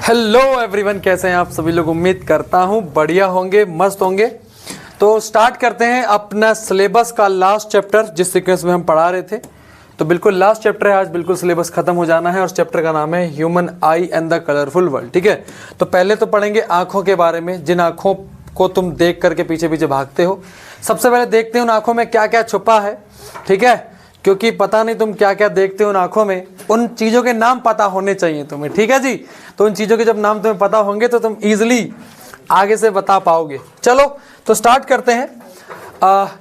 Hello everyone, कैसे हैं आप सभी लोग। उम्मीद करता हूं बढ़िया होंगे, मस्त होंगे। तो स्टार्ट करते हैं अपना सिलेबस का लास्ट चैप्टर, जिस सीक्वेंस में हम पढ़ा रहे थे। तो बिल्कुल लास्ट चैप्टर है, आज बिल्कुल सिलेबस खत्म हो जाना है और चैप्टर का नाम है human I and the colourful world. ठीक है, तो पहले तो पढ़ेंगे आंखों के बारे में, जिन आंखों को तुम देख करके पीछे पीछे भागते हो। सबसे पहले देखते हैं उन आंखों में क्या क्या छुपा है। ठीक है, क्योंकि पता नहीं तुम क्या क्या देखते हो उन आंखों में, उन चीज़ों के नाम पता होने चाहिए तुम्हें। ठीक है जी, तो उन चीज़ों के जब नाम तुम्हें पता होंगे तो तुम इजीली आगे से बता पाओगे। चलो तो स्टार्ट करते हैं।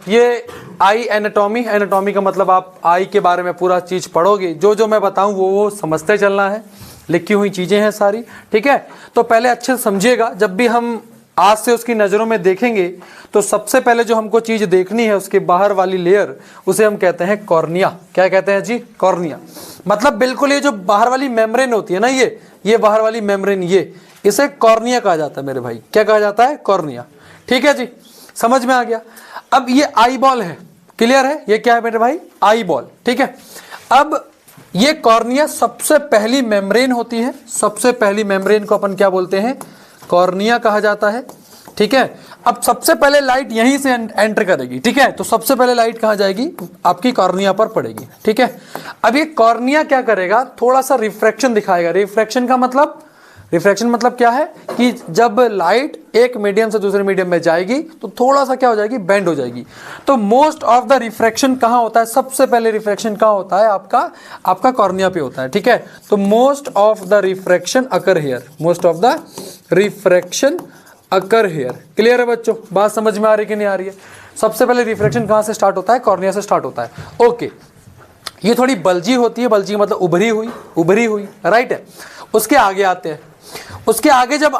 ये आई एनाटॉमी, एनाटॉमी का मतलब आप आई के बारे में पूरा चीज़ पढ़ोगे। जो जो मैं बताऊं वो समझते चलना है, लिखी हुई चीज़ें हैं सारी। ठीक है, तो पहले अच्छे से समझिएगा। जब भी हम आज से उसकी नज़रों में देखेंगे तो सबसे पहले जो हमको चीज़ देखनी है, उसके बाहर वाली लेयर, उसे हम कहते हैं कॉर्निया। क्या कहते हैं जी? कॉर्निया। मतलब बिल्कुल ये जो बाहर वाली मेम्ब्रेन होती है ना, ये बाहर वाली मेम्ब्रेन, ये इसे कॉर्निया कहा जाता है मेरे भाई। क्या कहा जाता है? कॉर्निया। ठीक है जी, समझ में आ गया। अब ये आई बॉल है, क्लियर है? ये क्या है मेरे भाई? Eye ball. ठीक है, अब ये कॉर्निया सबसे पहली मेम्ब्रेन होती है। सबसे पहली मेम्ब्रेन को अपन क्या बोलते हैं? कॉर्निया कहा जाता है। ठीक है, अब सबसे पहले लाइट यहीं से एंटर करेगी। ठीक है, तो सबसे पहले लाइट कहाँ जाएगी? आपकी कॉर्निया पर पड़ेगी। ठीक है, अब ये कॉर्निया क्या करेगा? थोड़ा सा रिफ्रैक्शन दिखाएगा। रिफ्रैक्शन का मतलब, रिफ्रैक्शन मतलब क्या है कि जब लाइट एक मीडियम से दूसरे मीडियम में जाएगी तो थोड़ा सा क्या हो जाएगी? बेंड हो जाएगी। तो मोस्ट ऑफ द रिफ्रैक्शन कहाँ होता है? सबसे पहले रिफ्रैक्शन कहाँ होता है? आपका कॉर्निया पे होता है। ठीक है, तो most of the refraction occur here, most of the refraction occur here. Clear है बच्चों? बात समझ में आ रही कि नहीं आ रही है? सबसे पहले रिफ्रैक्शन कहाँ से स्टार्ट होता है? कॉर्निया से स्टार्ट होता है। ओके, ये थोड़ी बल्जी होती है। बल्जी मतलब उभरी हुई, राइट है। उसके आगे आते हैं। उसके आगे जब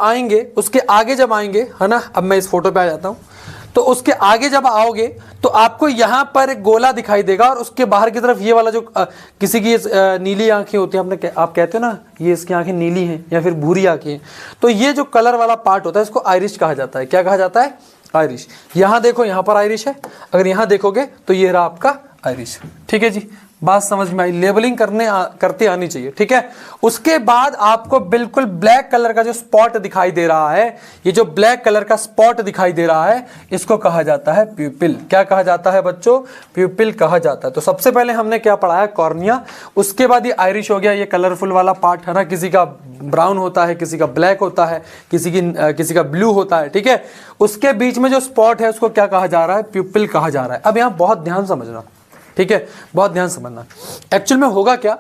आएंगे, है ना, अब मैं इस फोटो पे आ जाता हूं। तो उसके आगे जब आओगे तो आपको यहां पर एक गोला दिखाई देगा और उसके बाहर की तरफ ये वाला जो किसी की नीली आंखें होती हैं, आप कहते हो ना ये इसकी आंखें नीली हैं या फिर भूरी आंखें हैं, तो ये जो कलर वाला पार्ट होता है इसको आइरिश कहा जाता है। क्या कहा जाता है? आइरिश। यहां देखो, यहां पर आइरिश है। अगर यहां देखोगे तो ये रहा आपका आइरिश। ठीक है जी, बात समझ में आई? लेबलिंग करते आनी चाहिए। ठीक है, उसके बाद आपको बिल्कुल ब्लैक कलर का जो स्पॉट दिखाई दे रहा है, ये जो ब्लैक कलर का स्पॉट दिखाई दे रहा है, इसको कहा जाता है प्यूपिल। क्या कहा जाता है बच्चों? प्यूपिल कहा जाता है। तो सबसे पहले हमने क्या पढ़ा है? कॉर्निया। उसके बाद ये आइरिश हो गया, ये कलरफुल वाला पार्ट है ना, किसी का ब्राउन होता है, किसी का ब्लैक होता है, किसी का ब्लू होता है। ठीक है, उसके बीच में जो स्पॉट है उसको क्या कहा जा रहा है? प्यूपिल कहा जा रहा है। अब यहाँ बहुत ध्यान समझना। ठीक है, बहुत ध्यान समझना। एक्चुअल में होगा क्या?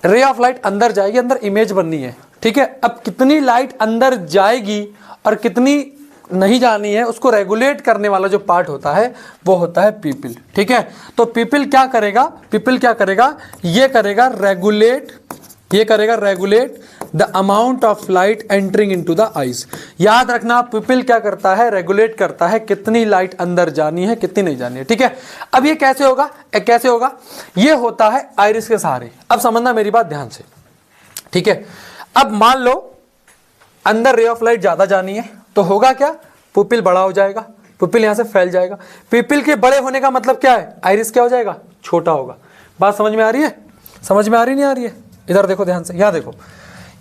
रे ऑफ लाइट अंदर जाएगी, अंदर इमेज बननी है। ठीक है, अब कितनी लाइट अंदर जाएगी और कितनी नहीं जानी है, उसको रेगुलेट करने वाला जो पार्ट होता है वो होता है प्यूपिल। ठीक है, तो प्यूपिल क्या करेगा? ये करेगा regulate the amount of light entering into the eyes. याद रखना, प्यूपिल क्या करता है? रेगुलेट करता है कितनी लाइट अंदर जानी है, कितनी नहीं जानी है। ठीक है, अब ये कैसे होगा? ये होता है आइरिस के सहारे। अब समझना मेरी बात ध्यान से। ठीक है, अब मान लो अंदर रे ऑफ लाइट ज्यादा जानी है तो होगा क्या? प्यूपिल बड़ा हो जाएगा, प्यूपिल यहां से फैल जाएगा। प्यूपिल के बड़े होने का मतलब क्या है? आइरिस क्या हो जाएगा? छोटा होगा। बात समझ में आ रही है? समझ में आ रही नहीं आ रही है? इधर देखो ध्यान से, यहां देखो,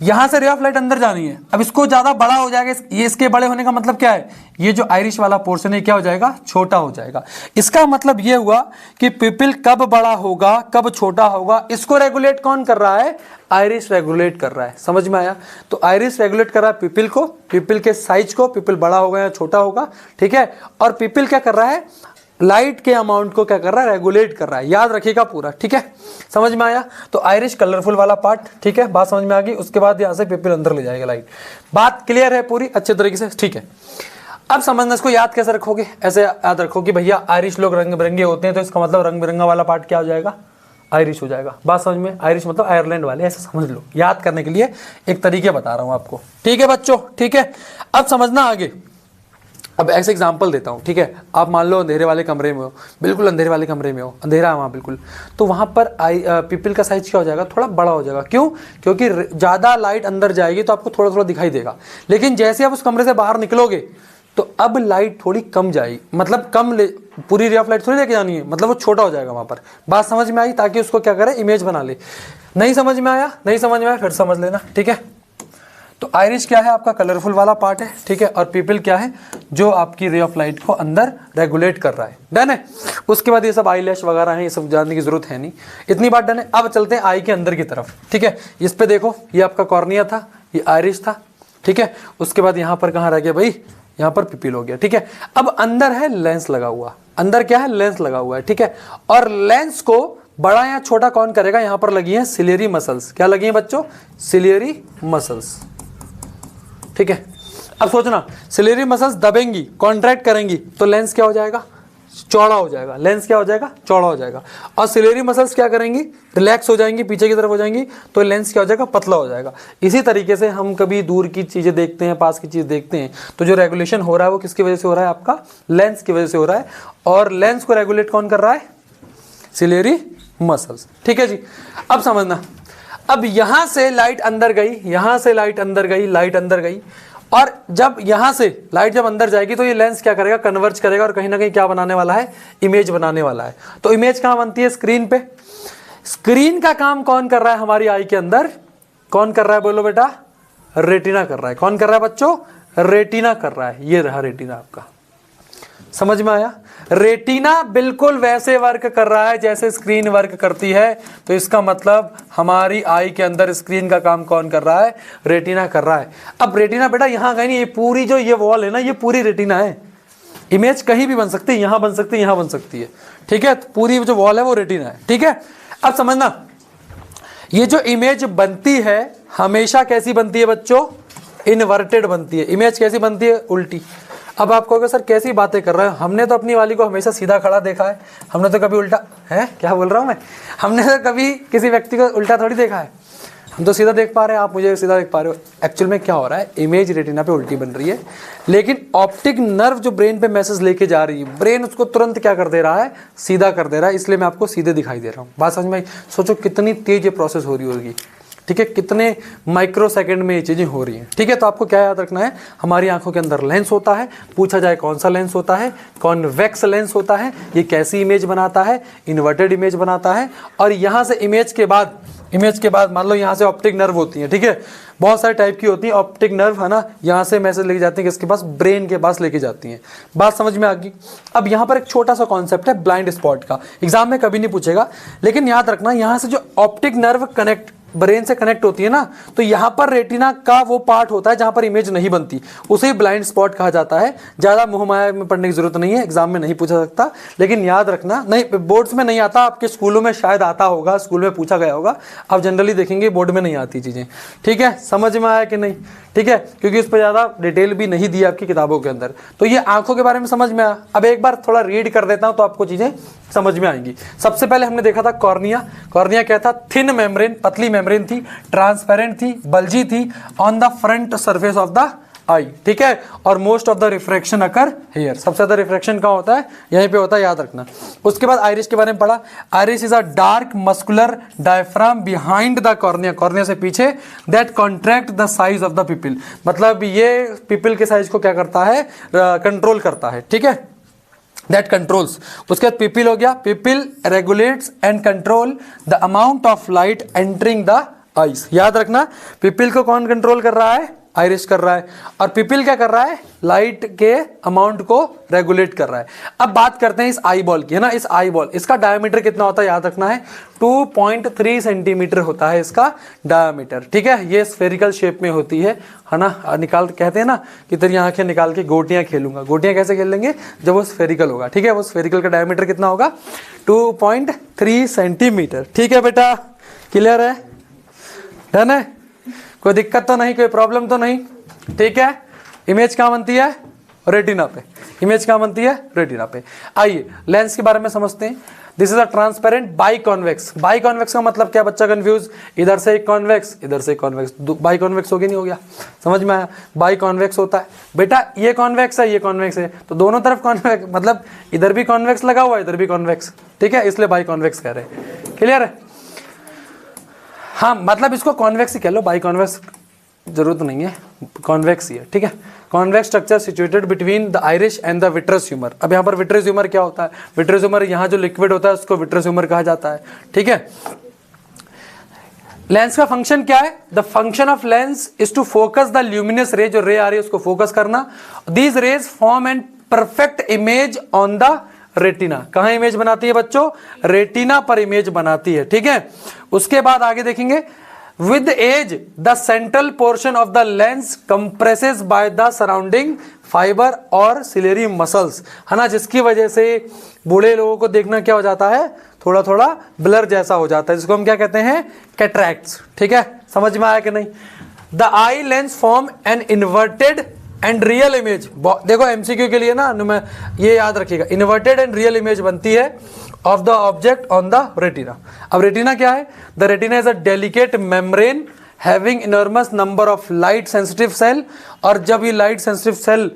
यहां से रे ऑफ लाइट अंदर जानी है। अब इसको ज्यादा बड़ा हो जाएगा। ये इसके बड़े होने का मतलब क्या है? ये जो आइरिश वाला पोर्शन है क्या हो जाएगा? छोटा हो जाएगा। इसका मतलब ये हुआ कि प्यूपिल कब बड़ा होगा, कब छोटा होगा, इसको रेगुलेट कौन कर रहा है? आइरिश रेगुलेट कर रहा है। समझ में आया? तो आइरिश रेगुलेट कर रहा है प्यूपिल को, प्यूपिल के साइज को, प्यूपिल बड़ा होगा या छोटा होगा। ठीक है, और प्यूपिल क्या कर रहा है? लाइट के अमाउंट को क्या कर रहा है? रेगुलेट कर रहा है। याद रखिएगा पूरा। ठीक है, समझ में आया? तो आइरिश कलरफुल वाला पार्ट। ठीक है, बात समझ में आ गई? उसके बाद यहां से प्यूपिल अंदर ले जाएगा लाइट। बात क्लियर है पूरी अच्छे तरीके से? ठीक है, अब समझना इसको याद कैसे रखोगे? ऐसे याद रखो कि भैया आइरिश लोग रंग बिरंगे होते हैं, तो इसका मतलब रंग बिरंगा वाला पार्ट क्या हो जाएगा? आइरिश हो जाएगा। बात समझ में? आइरिश मतलब आयरलैंड वाले, ऐसे समझ लो। याद करने के लिए एक तरीके बता रहा हूं आपको। ठीक है बच्चों? ठीक है, अब समझना आगे। अब ऐसे एग्जांपल देता हूँ। ठीक है, आप मान लो अंधेरे वाले कमरे में हो, बिल्कुल अंधेरे वाले कमरे में हो, अंधेरा है वहाँ बिल्कुल, तो वहाँ पर प्यूपिल का साइज क्या हो जाएगा? थोड़ा बड़ा हो जाएगा। क्यों? क्योंकि ज़्यादा लाइट अंदर जाएगी तो आपको थोड़ा थोड़ा दिखाई देगा। लेकिन जैसे आप उस कमरे से बाहर निकलोगे तो अब लाइट थोड़ी कम जाएगी, मतलब पूरी रे ऑफ लाइट थोड़ी लेके जानी है, मतलब वो छोटा हो जाएगा वहाँ पर। बात समझ में आई? ताकि उसको क्या करे? इमेज बना ले। नहीं समझ में आया? नहीं समझ में आया फिर समझ लेना। ठीक है, तो आइरिश क्या है, आपका कलरफुल वाला पार्ट है, ठीक है, और पिपिल क्या है, जो आपकी रे ऑफ लाइट को अंदर रेगुलेट कर रहा है। डन है। उसके बाद ये सब आई लैश वगैरह है, ये सब जानने की जरूरत है नहीं, इतनी बात डन है। अब चलते हैं आई के अंदर की तरफ, ठीक है। इस पे देखो, ये आपका कॉर्निया था, ये आइरिश था, ठीक है। उसके बाद यहाँ पर कहाँ रह गया भाई, यहाँ पर पिपिल हो गया, ठीक है। अब अंदर है लेंस लगा हुआ, अंदर क्या है, लेंस लगा हुआ है, ठीक है। और लेंस को बड़ा या छोटा कौन करेगा, यहाँ पर लगी है सिलियरी मसल्स। क्या लगी है बच्चों, सिलियरी मसल्स, ठीक है। अब सोचना, सिलियरी मसल्स दबेंगी, कॉन्ट्रैक्ट करेंगी, तो लेंस क्या हो जाएगा, चौड़ा हो जाएगा। लेंस क्या हो जाएगा, चौड़ा हो जाएगा। और सिलियरी मसल्स क्या करेंगी, रिलैक्स हो जाएंगी, पीछे की तरफ हो जाएंगी, तो लेंस क्या हो जाएगा, पतला हो जाएगा। इसी तरीके से हम कभी दूर की चीजें देखते हैं, पास की चीज देखते हैं, तो जो रेगुलेशन हो रहा है वो किसकी वजह से हो रहा है, आपका लेंस की वजह से हो रहा है। और लेंस को रेगुलेट कौन कर रहा है, सिलियरी मसल्स, ठीक है जी। अब समझना, अब यहां से लाइट अंदर गई, यहां से लाइट अंदर गई, लाइट अंदर गई, और जब यहां से लाइट जब अंदर जाएगी तो ये लेंस क्या करेगा, कन्वर्ज करेगा, और कहीं ना कहीं क्या बनाने वाला है, इमेज बनाने वाला है। तो इमेज कहां बनती है, स्क्रीन पे। स्क्रीन का काम कौन कर रहा है हमारी आई के अंदर, कौन कर रहा है, बोलो बेटा, रेटिना कर रहा है। कौन कर रहा है बच्चों, रेटिना कर रहा है। ये रहा रेटिना आपका, समझ में आया। रेटिना बिल्कुल वैसे वर्क कर रहा है जैसे स्क्रीन वर्क करती है। तो इसका मतलब हमारी आई के अंदर स्क्रीन का काम कौन कर रहा है, रेटिना कर रहा है। अब रेटिना बेटा यहाँ कहीं नहीं, ये पूरी जो ये वॉल है ना, ये पूरी रेटिना है। इमेज कहीं भी बन सकती है, यहां बन सकती है, यहां बन सकती है, ठीक है। तो पूरी जो वॉल है वो रेटिना है, ठीक है। अब समझना, ये जो इमेज बनती है हमेशा कैसी बनती है बच्चों, इनवर्टेड बनती है। इमेज कैसी बनती है, उल्टी। अब आप कहोगे सर कैसी बातें कर रहे हो, हमने तो अपनी वाली को हमेशा सीधा खड़ा देखा है, हमने तो कभी उल्टा, है क्या बोल रहा हूँ मैं, हमने तो कभी किसी व्यक्ति को उल्टा थोड़ी देखा है, हम तो सीधा देख पा रहे हैं, आप मुझे सीधा देख पा रहे हो। एक्चुअल में क्या हो रहा है, इमेज रेटिना पे उल्टी बन रही है, लेकिन ऑप्टिक नर्व जो ब्रेन पे मैसेज लेके जा रही है, ब्रेन उसको तुरंत क्या कर दे रहा है, सीधा कर दे रहा है, इसलिए मैं आपको सीधे दिखाई दे रहा हूँ। बात समझ में आई। सोचो कितनी तेज ये प्रोसेस हो रही होगी, ठीक है, कितने माइक्रो सेकंड में ये चीजें हो रही हैं, ठीक है। तो आपको क्या याद रखना है, हमारी आंखों के अंदर लेंस होता है, पूछा जाए कौन सा लेंस होता है, कॉन्वेक्स लेंस होता है, ये कैसी इमेज बनाता है, इन्वर्टेड इमेज बनाता है। और यहाँ से इमेज के बाद मान लो यहाँ से ऑप्टिक नर्व होती है, ठीक है, बहुत सारे टाइप की होती है ऑप्टिक नर्व, है ना। यहाँ से मैसेज लेके जाती है किसके पास, ब्रेन के पास लेके जाती हैं। बात समझ में आ गई। अब यहाँ पर एक छोटा सा कॉन्सेप्ट है ब्लाइंड स्पॉट का, एग्जाम में कभी नहीं पूछेगा, लेकिन याद रखना, यहाँ से जो ऑप्टिक नर्व कनेक्ट ब्रेन से कनेक्ट होती है ना, तो यहाँ पर रेटिना का वो पार्ट होता है जहां पर इमेज नहीं बनती, उसे ब्लाइंड स्पॉट कहा जाता है। ज्यादा मोहमाया में पढ़ने की जरूरत नहीं है, एग्जाम में नहीं पूछा सकता, लेकिन याद रखना, नहीं बोर्ड्स में नहीं आता, आपके स्कूलों में शायद आता होगा, स्कूल में पूछा गया होगा, आप जनरली देखेंगे बोर्ड में नहीं आती चीजें, ठीक है। समझ में आया कि नहीं, ठीक है, क्योंकि इस पर ज्यादा डिटेल भी नहीं दी आपकी किताबों के अंदर। तो ये आंखों के बारे में समझ में आया। अब एक बार थोड़ा रीड कर देता हूं तो आपको चीजें समझ में आएंगी। सबसे पहले हमने देखा था कॉर्निया। कॉर्निया क्या था, थिन मेम्ब्रेन, पतली मेम्ब्रेन थी, ट्रांसपेरेंट थी, बल्जी थी on the front surface of the eye, ठीक है। और most of the refraction occur here, सबसे ज्यादा रिफ्रैक्शन कहाँ होता है, यहीं पे होता है, याद रखना। उसके बाद आइरिस के बारे में पढ़ा। Iris is a dark muscular diaphragm behind the cornea, cornea से पीछे, that contract the size of the pupil, मतलब ये पिपिल के साइज को क्या करता है, कंट्रोल करता है, ठीक है, दैट कंट्रोल्स। उसके बाद पिपिल हो गया, pupil regulates and control the amount of light entering the eyes. याद रखना, पिपिल को कौन कंट्रोल कर रहा है, आइरिस कर रहा है, और पिपिल क्या कर रहा है, लाइट के अमाउंट को रेगुलेट कर रहा है। अब बात करते हैं इस आई बॉल की, है ना। इस आई बॉल, इसका डायमीटर कितना होता है, याद रखना है 2.3 सेंटीमीटर होता है इसका डायमीटर, ठीक है। ये स्फेरिकल शेप में होती है ना। निकाल कहते हैं ना कि तेरी आंखें निकाल के गोटियां खेलूंगा, गोटियां कैसे खेल लेंगे, जब वो स्फेरिकल होगा, ठीक है। वो स्फेरिकल का डायमीटर कितना होगा, 2.3 सेंटीमीटर, ठीक है बेटा, क्लियर है, डन है, कोई दिक्कत तो नहीं, कोई प्रॉब्लम तो नहीं, ठीक है। इमेज कहाँ बनती है, रेटिना पे, इमेज कहाँ बनती है, रेटिना पे। आइए लेंस के बारे में समझते हैं। This is a transparent by convex. By convex का मतलब क्या, बच्चा कंफ्यूज, इधर से एक कॉन्वेक्स, इधर से एक कॉन्वेक्स, बाई कॉन्वेक्स हो गया, नहीं हो गया, समझ में आया। बाई कॉन्वेक्स होता है बेटा, ये कॉन्वेक्स है, ये कॉन्वेक्स है, तो दोनों तरफ कॉन्वेक्स, मतलब इधर भी कॉन्वेक्स लगा हुआ है, इधर भी कॉन्वेक्स, ठीक है, इसलिए बाई कॉन्वेक्स कह रहे हैं, क्लियर है। हाँ, मतलब इसको कॉन्वेक्स ही कह लो, बाई कॉन्वेक्स जरूरत नहीं है, कॉन्वेक्स ही है, ठीक है। Convex structure situated between the Irish and the vitreous humour. अब यहाँ पर विट्रस ह्यूमर क्या होता है, विट्रस ह्यूमर यहाँ जो लिक्विड होता है उसको विट्रस ह्यूमर कहा जाता है, ठीक है। लेंस का फंक्शन क्या है? The function of lens is to focus the luminous ray, जो रे आ रही है उसको फोकस करना। These rays form and perfect image on the retina. कहां इमेज बनाती है बच्चों? रेटिना पर इमेज बनाती है, ठीक है। उसके बाद आगे देखेंगे, with age the central portion of the lens compresses by the surrounding fibre और सिलेरी मसल्स, है ना, जिसकी वजह से बूढ़े लोगों को देखना क्या हो जाता है? थोड़ा थोड़ा ब्लर जैसा हो जाता है, जिसको हम क्या कहते हैं? कैटरैक्ट्स, ठीक है। समझ में आया कि नहीं? The eye lens form an inverted and real image. देखो एमसीक्यू के लिए ना मैं ये याद रखिएगा, इन्वर्टेड एंड रियल इमेज बनती है of the object on the retina. अब रेटिना क्या है? The retina is a delicate membrane having enormous number of light sensitive cell. और जब ये लाइट सेंसिटिव सेल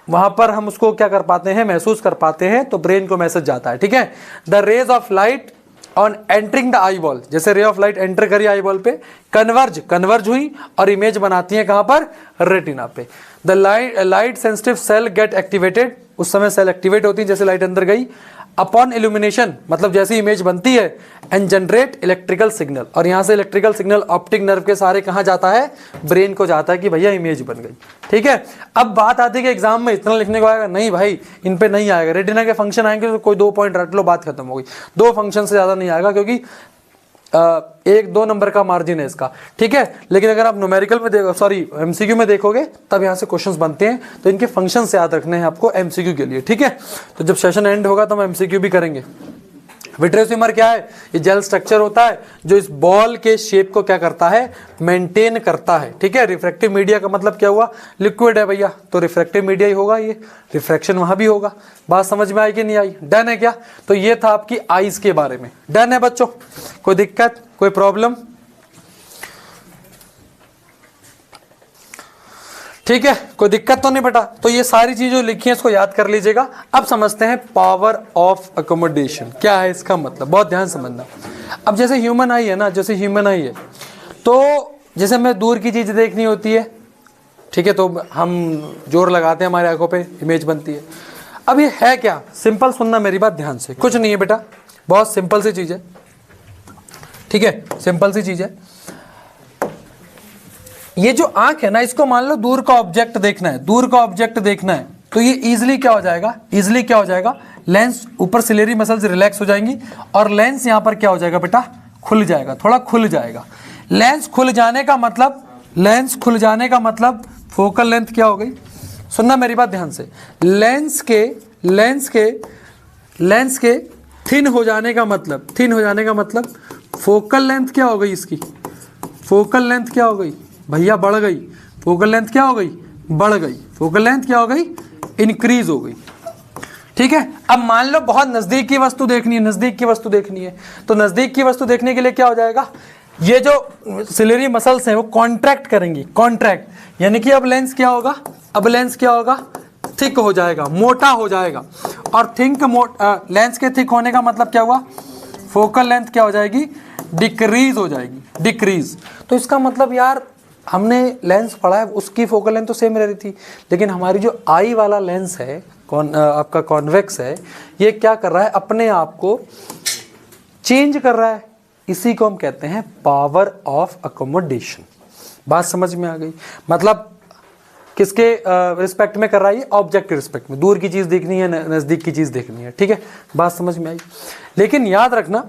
वहां पर हम उसको क्या कर पाते हैं? महसूस कर पाते हैं, तो ब्रेन को मैसेज जाता है, ठीक है। The rays of light on entering the eyeball, जैसे रे ऑफ लाइट एंटर करी आई बॉल पे, कन्वर्ज हुई और इमेज बनाती है कहां पर? रेटिना पे। The light sensitive cell get activated, उस समय सेल एक्टिवेट होती है जैसे लाइट अंदर गई। अपॉन इल्यूमिनेशन, मतलब जैसी इमेज बनती है, एंड जनरेट इलेक्ट्रिकल सिग्नल। और यहां से इलेक्ट्रिकल सिग्नल ऑप्टिक नर्व के सारे कहां जाता है? ब्रेन को जाता है कि भैया इमेज बन गई, ठीक है। अब बात आती है कि एग्जाम में इतना लिखने को आएगा, नहीं भाई इन पे नहीं आएगा। रेटिना के फंक्शन आएंगे तो कोई 2 पॉइंट रट लो, बात खत्म हो गई। 2 फंक्शन से ज्यादा नहीं आएगा, क्योंकि 1-2 नंबर का मार्जिन है इसका, ठीक है। लेकिन अगर आप न्यूमेरिकल में देखो, सॉरी एमसीक्यू में देखोगे, तब यहाँ से क्वेश्चंस बनते हैं, तो इनके फंक्शंस याद रखने हैं आपको एमसीक्यू के लिए, ठीक है। तो जब सेशन एंड होगा तो हम एमसीक्यू भी करेंगे। विट्रियस ह्यूमर क्या है? ये जेल स्ट्रक्चर होता है जो इस बॉल के शेप को क्या करता है? मेंटेन करता है, ठीक है। रिफ्रैक्टिव मीडिया का मतलब क्या हुआ? लिक्विड है भैया, तो रिफ्रैक्टिव मीडिया ही होगा, ये रिफ्रैक्शन वहां भी होगा। बात समझ में आई कि नहीं आई? डन है क्या? तो ये था आपकी आईज के बारे में। डन है बच्चों? कोई दिक्कत, कोई प्रॉब्लम? ठीक है, कोई दिक्कत तो नहीं बेटा? तो ये सारी चीजें लिखी हैं, इसको याद कर लीजिएगा। अब समझते हैं पावर ऑफ अकोमोडेशन क्या है, इसका मतलब बहुत ध्यान समझना। अब जैसे ह्यूमन आई है ना, जैसे ह्यूमन आई है, तो जैसे हमें दूर की चीज देखनी होती है, ठीक है, तो हम जोर लगाते हैं, हमारे आंखों पे इमेज बनती है। अब ये है क्या? सिंपल सुनना मेरी बात ध्यान से, कुछ नहीं है बेटा, बहुत सिंपल सी चीज है, ठीक है, सिंपल सी चीज है। ये जो आंख है ना, इसको मान लो दूर का ऑब्जेक्ट देखना है, दूर का ऑब्जेक्ट देखना है, तो ये इजीली क्या हो जाएगा? इजीली क्या हो जाएगा? लेंस ऊपर सिलेरी मसल्स रिलैक्स हो जाएंगी और लेंस यहां पर क्या हो जाएगा बेटा? खुल जाएगा, थोड़ा खुल जाएगा। लेंस खुल जाने का मतलब, लेंस खुल जाने का मतलब फोकल लेंथ क्या हो गई? सुनना मेरी बात ध्यान से। लेंस के थिन हो जाने का मतलब, थिन हो जाने का मतलब फोकल लेंथ क्या हो गई? इसकी फोकल लेंथ क्या हो गई भैया? बढ़ गई। फोकल लेंथ क्या हो गई? बढ़ गई। फोकल लेंथ क्या हो गई? इंक्रीज हो गई, ठीक है। अब मान लो बहुत नजदीक की वस्तु देखनी है, नजदीक की वस्तु देखनी है, तो नजदीक की वस्तु देखने के लिए क्या हो जाएगा? ये जो सिलेरी मसल्स हैं वो कॉन्ट्रैक्ट करेंगी, कॉन्ट्रैक्ट, यानी कि अब लेंस क्या होगा? अब लेंस क्या होगा? थिक हो जाएगा, मोटा हो जाएगा। और लेंस के थिक होने का मतलब क्या हुआ? फोकल लेंथ क्या हो जाएगी? डिक्रीज हो जाएगी, डिक्रीज। तो इसका मतलब यार, हमने लेंस पढ़ा है, उसकी फोकल लेंथ तो सेम रह रही थी, लेकिन हमारी जो आई वाला लेंस है, आपका कॉन्वेक्स है, ये क्या कर रहा है? अपने आप को चेंज कर रहा है। इसी को हम कहते हैं पावर ऑफ अकोमोडेशन। बात समझ में आ गई? मतलब किसके रिस्पेक्ट में कर रहा है? ये ऑब्जेक्ट के रिस्पेक्ट में। दूर की चीज देखनी है, नजदीक की चीज देखनी है, ठीक है। बात समझ में आई? लेकिन याद रखना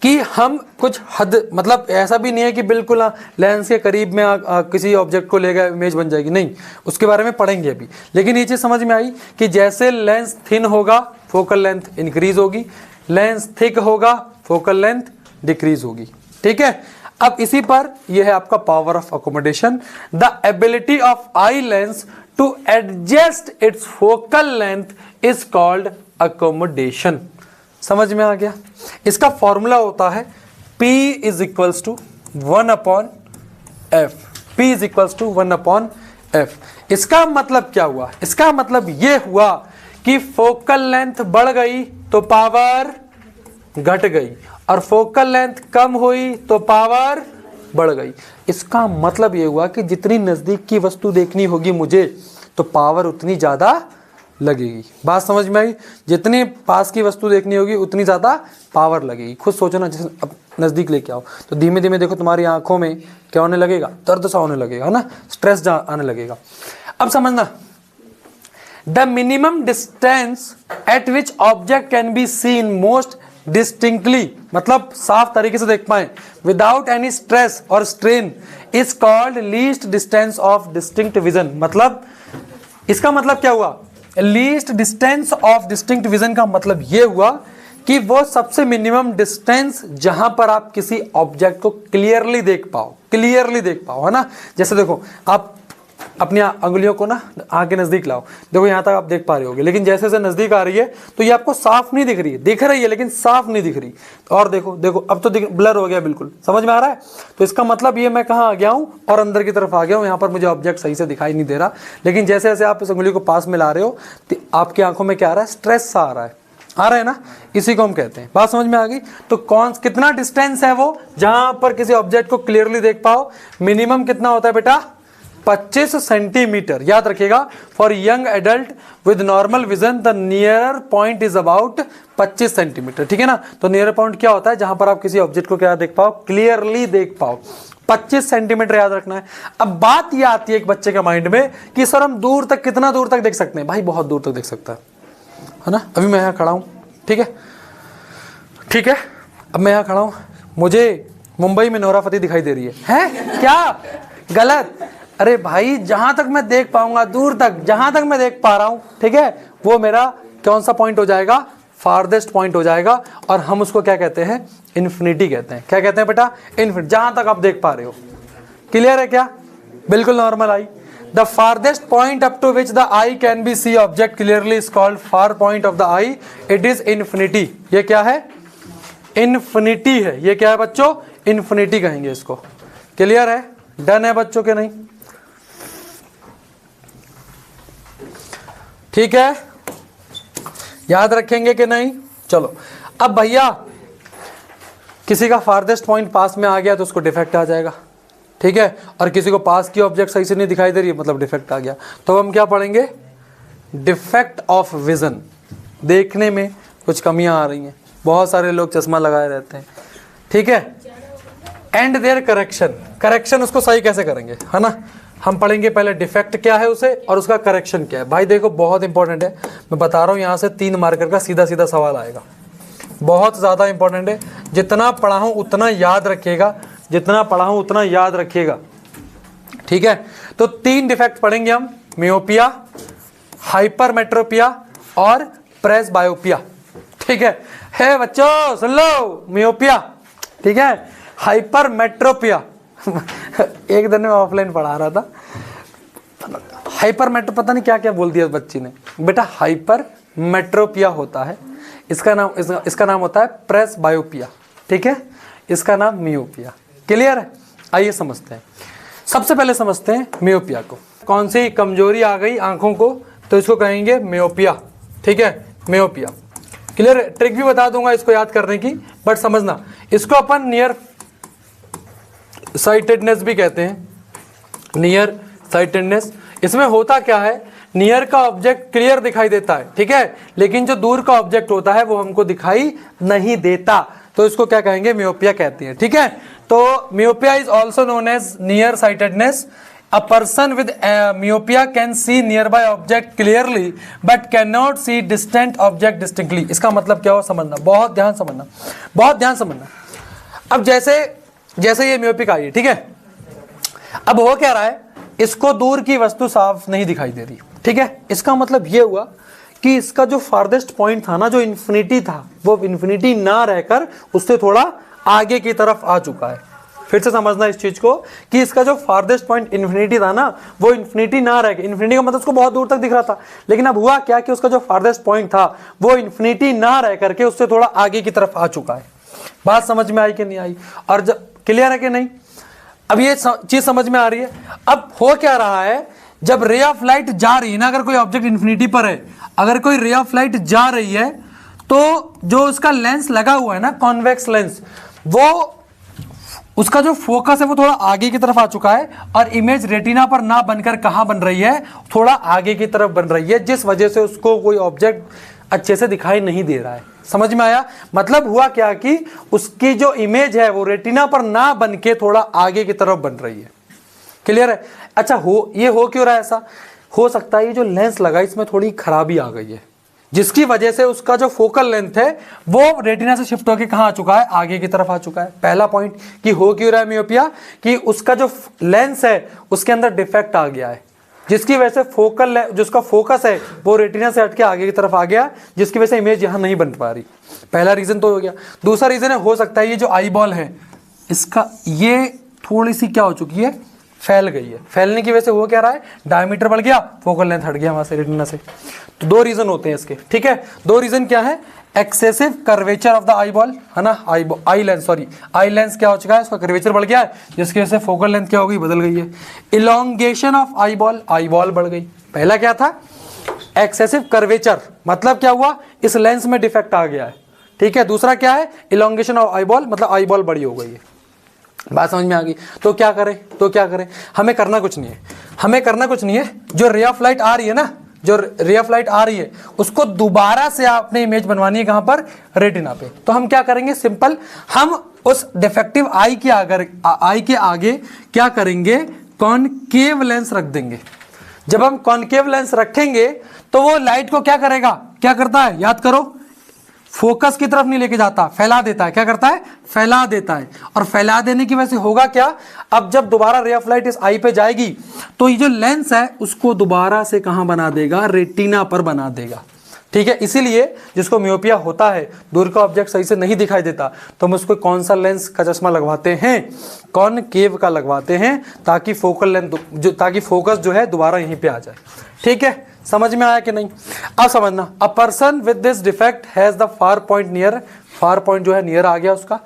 कि हम कुछ हद, मतलब ऐसा भी नहीं है कि बिल्कुल लेंस के करीब में किसी ऑब्जेक्ट को लेकर इमेज बन जाएगी, नहीं, उसके बारे में पढ़ेंगे अभी। लेकिन ये चीज समझ में आई कि जैसे लेंस थिन होगा फोकल लेंथ इंक्रीज होगी, लेंस थिक होगा फोकल लेंथ डिक्रीज होगी, ठीक है। अब इसी पर यह है आपका power of accommodation. The ability of eye lens to adjust its focal length is called accommodation. समझ में आ गया? इसका फॉर्मूला होता है P is equals to 1/f। P is equals to 1/f। इसका मतलब क्या हुआ? इसका मतलब यह हुआ कि फोकल लेंथ बढ़ गई तो पावर घट गई, और फोकल लेंथ कम हुई तो पावर बढ़ गई। इसका मतलब यह हुआ कि जितनी नजदीक की वस्तु देखनी होगी मुझे, तो पावर उतनी ज्यादा लगेगी। बात समझ में आई? जितनी पास की वस्तु देखनी होगी उतनी ज़्यादा पावर लगेगी। खुद सोचो ना, जैसे अब नज़दीक लेके आओ तो धीमे धीमे देखो तुम्हारी आंखों में क्या होने लगेगा, दर्द सा होने लगेगा, है ना, स्ट्रेस आने लगेगा। अब समझना, the minimum distance eight which object can be seen most distinctly, मतलब साफ तरीके से देख पाए विदाउट एनी स्ट्रेस और strain, is called least distance of distinct vision. मतलब इसका मतलब क्या हुआ? Least distance of distinct vision का मतलब यह हुआ कि वो सबसे मिनिमम डिस्टेंस जहां पर आप किसी ऑब्जेक्ट को क्लियरली देख पाओ, है ना। जैसे देखो, आप अपनी अंगुलियों को ना आंख के नजदीक लाओ, देखो यहां तक आप देख पा रहे होगे, लेकिन जैसे जैसे नजदीक आ रही है तो ये आपको साफ नहीं दिख रही है, दिख रही है लेकिन साफ नहीं दिख रही। और देखो देखो अब तो ब्लर हो गया, बिल्कुल समझ में आ रहा है। तो इसका मतलब ये मैं कहाँ आ गया हूँ, और अंदर की तरफ आ गया हूँ, यहाँ पर मुझे ऑब्जेक्ट सही से दिखाई नहीं दे रहा। लेकिन जैसे जैसे आप इस अंगुली को पास में ला रहे हो तो आपकी आंखों में क्या आ रहा है, स्ट्रेस सा आ रहा है ना, इसी को हम कहते हैं। बात समझ में आ गई? तो कितना डिस्टेंस है वो जहां पर किसी ऑब्जेक्ट को क्लियरली देख पाओ? मिनिमम कितना होता है बेटा? 25 सेंटीमीटर। याद रखिएगा, for young adult with normal vision the nearer point is about 25 centimetre, ठीक है ना। तो नियरर पॉइंट क्या होता है? जहां पर आप किसी ऑब्जेक्ट को क्या देख पाओ, क्लियरली देख पाओ। 25 सेंटीमीटर याद रखना है। अब बात यह आती है एक बच्चे के माइंड में कि सर हम दूर तक, कितना दूर तक देख सकते हैं? भाई बहुत दूर तक देख सकता है ना। अभी मैं यहाँ खड़ा हूँ, ठीक है, अब मैं यहाँ खड़ा हूँ, मुझे मुंबई में नोरा फतेही दिखाई दे रही है क्या? गलत। अरे भाई जहां तक मैं देख पाऊंगा, दूर तक जहां तक मैं देख पा रहा हूं, ठीक है, वो मेरा कौन सा पॉइंट हो जाएगा? फारदेस्ट पॉइंट हो जाएगा। और हम उसको क्या कहते हैं? इन्फिनिटी कहते हैं। क्या कहते हैं बेटा? इन्फिनिटी, जहां तक आप देख पा रहे हो। क्लियर है क्या? बिल्कुल normal eye. The farthest point up to which the eye can be see object clearly is called far point of the eye, it is infinity. ये क्या है? इन्फिनिटी है। ये क्या है बच्चों? इन्फिनिटी कहेंगे इसको। क्लियर है? डन है बच्चों के नहीं? ठीक है, याद रखेंगे कि नहीं? चलो, अब भैया किसी का फारदेस्ट पॉइंट पास में आ गया तो उसको डिफेक्ट आ जाएगा, ठीक है, और किसी को पास की ऑब्जेक्ट सही से नहीं दिखाई दे रही है, मतलब डिफेक्ट आ गया। तो हम क्या पढ़ेंगे? Defect of vision. देखने में कुछ कमियां आ रही हैं, बहुत सारे लोग चश्मा लगाए रहते हैं, ठीक है। एंड देयर करेक्शन उसको सही कैसे करेंगे, है ना। हम पढ़ेंगे पहले डिफेक्ट क्या है उसे, और उसका करेक्शन क्या है। भाई देखो बहुत इंपॉर्टेंट है, मैं बता रहा हूँ, यहाँ से 3 मार्कर का सीधा सीधा सवाल आएगा, बहुत ज़्यादा इंपॉर्टेंट है। जितना पढ़ा हूँ उतना याद रखिएगा, जितना पढ़ा हूँ उतना याद रखिएगा, ठीक है। तो 3 डिफेक्ट पढ़ेंगे हम, मियोपिया, हाइपरमेट्रोपिया और प्रेसबायोपिया, ठीक है बच्चों सुन लो। मियोपिया, ठीक है, हाइपरमेट्रोपिया एक दिन में ऑफलाइन पढ़ा रहा था, हाइपरमेट्रो पता नहीं क्या क्या बोल दिया बच्ची ने। बेटा हाइपरमेट्रोपिया होता है, इसका नाम होता है प्रेसबायोपिया, ठीक है, इसका नाम मियोपिया। क्लियर है? आइए समझते हैं। सबसे पहले समझते हैं मियोपिया को। कौन सी कमजोरी आ गई आंखों को तो इसको कहेंगे मियोपिया, ठीक है, मियोपिया। क्लियर है? ट्रिक भी बता दूंगा इसको याद करने की, बट समझना, इसको अपन नियर साइटेडनेस भी कहते हैं, नियर साइटेडनेस। इसमें होता क्या है, नियर का ऑब्जेक्ट क्लियर दिखाई देता है, ठीक है, लेकिन जो दूर का ऑब्जेक्ट होता है वो हमको दिखाई नहीं देता, तो इसको क्या कहेंगे? मियोपिया कहते हैं, ठीक है। तो myopia is also known as near sightedness. A person with myopia can see nearby object clearly but cannot see distant object distinctly। इसका मतलब क्या हो समझना, बहुत ध्यान समझना। अब जैसे ये मियोपिक आई है, ठीक है, अब हो क्या रहा है, इसको दूर की वस्तु साफ नहीं दिखाई दे रही, ठीक है। इसका मतलब ये हुआ कि इसका जो फारदेस्ट पॉइंट था ना, जो इन्फिनिटी था, वो इन्फिनिटी ना रहकर उससे थोड़ा आगे की तरफ आ चुका है। फिर से समझना इस चीज को कि इसका जो फारदेस्ट पॉइंट इन्फिनिटी था ना, वो इन्फिनिटी ना रह गया। इन्फिनिटी का मतलब उसको बहुत दूर तक दिख रहा था, लेकिन अब हुआ क्या कि उसका जो फारदेस्ट पॉइंट था वो इन्फिनिटी ना रह करके उससे थोड़ा आगे की तरफ आ चुका है। बात समझ में आई कि नहीं आई? और जब क्लियर है कि नहीं? अब ये चीज समझ में आ रही है। अब हो क्या रहा है, जब रे ऑफ लाइट जा रही है ना, अगर कोई ऑब्जेक्ट इन्फिनिटी पर है, अगर कोई रे ऑफ लाइट जा रही है तो जो उसका लेंस लगा हुआ है ना, कॉन्वेक्स लेंस, वो उसका जो फोकस है वो थोड़ा आगे की तरफ आ चुका है और इमेज रेटिना पर ना बनकर कहाँ बन रही है, थोड़ा आगे की तरफ बन रही है, जिस वजह से उसको कोई ऑब्जेक्ट अच्छे से दिखाई नहीं दे रहा है। समझ में आया? मतलब हुआ क्या कि उसकी जो इमेज है वो रेटिना पर ना बन के थोड़ा आगे की तरफ बन रही है। क्लियर है? अच्छा, ये हो क्यों रहा है ऐसा? हो सकता है ये जो लेंस लगा इसमें थोड़ी खराबी आ गई है, जिसकी वजह से उसका जो फोकल लेंथ है वो रेटिना से शिफ्ट होकर कहाँ आ चुका है, आगे की तरफ आ चुका है। पहला पॉइंट कि हो क्यों रहा है मियोपिया, कि उसका जो लेंस है उसके अंदर डिफेक्ट आ गया है, जिसकी वजह से जिसका फोकस है वो रेटिना से हट के आगे की तरफ आ गया, जिसकी वजह से इमेज यहाँ नहीं बन पा रही। पहला रीजन तो हो गया। दूसरा रीजन है, हो सकता है ये जो आई बॉल है इसका ये थोड़ी सी क्या हो चुकी है, फैल गई है। फैलने की वजह से वो क्या रहा है, डायमीटर बढ़ गया, फोकल लेंथ हट गया वहां से रेटिना से। तो दो रीजन होते हैं इसके, ठीक है। दो रीजन क्या है, excessive curvature of the eye ball, है ना, आई लेंस क्या हो चुका है, उसका कर्वेचर बढ़ गया है, जिसकी वजह से फोकल लेंथ क्या हो गई, बदल गई है। इलोंगेशन ऑफ आई बॉल बढ़ गई। पहला क्या था, एक्सेसिव कर्वेचर, मतलब क्या हुआ, इस लेंस में डिफेक्ट आ गया है, ठीक है। दूसरा क्या है, इलोंगेशन ऑफ आई बॉल, मतलब आई बॉल बड़ी हो गई है। बात समझ में आ गई? तो क्या करें, हमें करना कुछ नहीं है, जो रे ऑफ लाइट आ रही है ना, जो रे ऑफ लाइट आ रही है उसको दोबारा से आपने इमेज बनवानी है, कहां पर, रेटिना पे। तो हम क्या करेंगे, सिंपल, हम उस डिफेक्टिव आई के आगे क्या करेंगे, कॉनकेव लेंस रख देंगे। जब हम कॉनकेव लेंस रखेंगे तो वो लाइट को क्या करेगा, क्या करता है, याद करो, फोकस की तरफ नहीं लेके जाता, फैला देता है। क्या करता है, फैला देता है। और फैला देने की वजह से होगा क्या, अब जब दोबारा रे ऑफ लाइट इस आई पे जाएगी तो ये जो लेंस है उसको दोबारा से कहां बना देगा, रेटिना पर बना देगा, ठीक है। इसीलिए जिसको मियोपिया होता है, दूर का ऑब्जेक्ट सही से नहीं दिखाई देता, तो हम उसको कौन सा लेंस का चश्मा लगवाते हैं, कॉनकेव का लगवाते हैं, ताकि फोकस जो है दोबारा यहीं पे आ जाए, ठीक है। समझ में आया कि नहीं? अब समझना, a person with this defect has the far point near, far point जो है नियर आ गया उसका,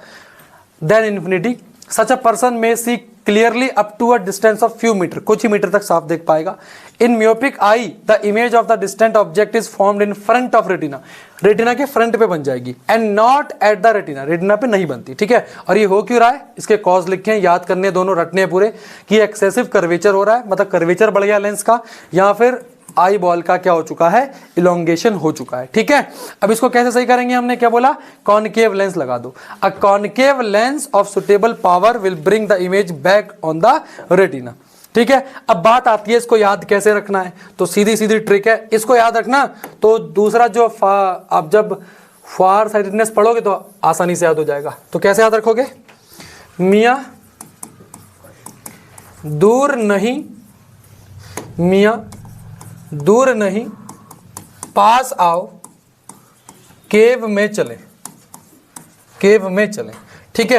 then infinity. Such a person may see clearly up to a distance of few metre, कुछ ही मीटर तक साफ देख पाएगा। In myopic eye the image of the distant object is formed in front of retina, retina के front पे बन जाएगी, and not at the retina, retina पे नहीं बनती, ठीक है। और ये हो क्यों रहा है, इसके कॉज लिखे हैं, याद करने, दोनों रटने हैं पूरे, कि एक्सेसिव कर्वेचर हो रहा है, मतलब कर्वेचर बढ़ गया लेंस का, या फिर आई बॉल का क्या हो चुका है, इलोंगेशन हो चुका है, ठीक है। अब इसको कैसे सही करेंगे, हमने क्या बोला, कॉनकेव लेंस लगा दो। A concave lens of suitable power will bring the image back on the retina, ठीक है। अब बात आती है इसको याद कैसे रखना है, तो सीधी ट्रिक है, इसको याद रखना। तो दूसरा जो आप जब फार साइटेडनेस पढ़ोगे तो आसानी से याद हो जाएगा। तो कैसे याद रखोगे, मियां दूर नहीं पास आओ, केव में चले, ठीक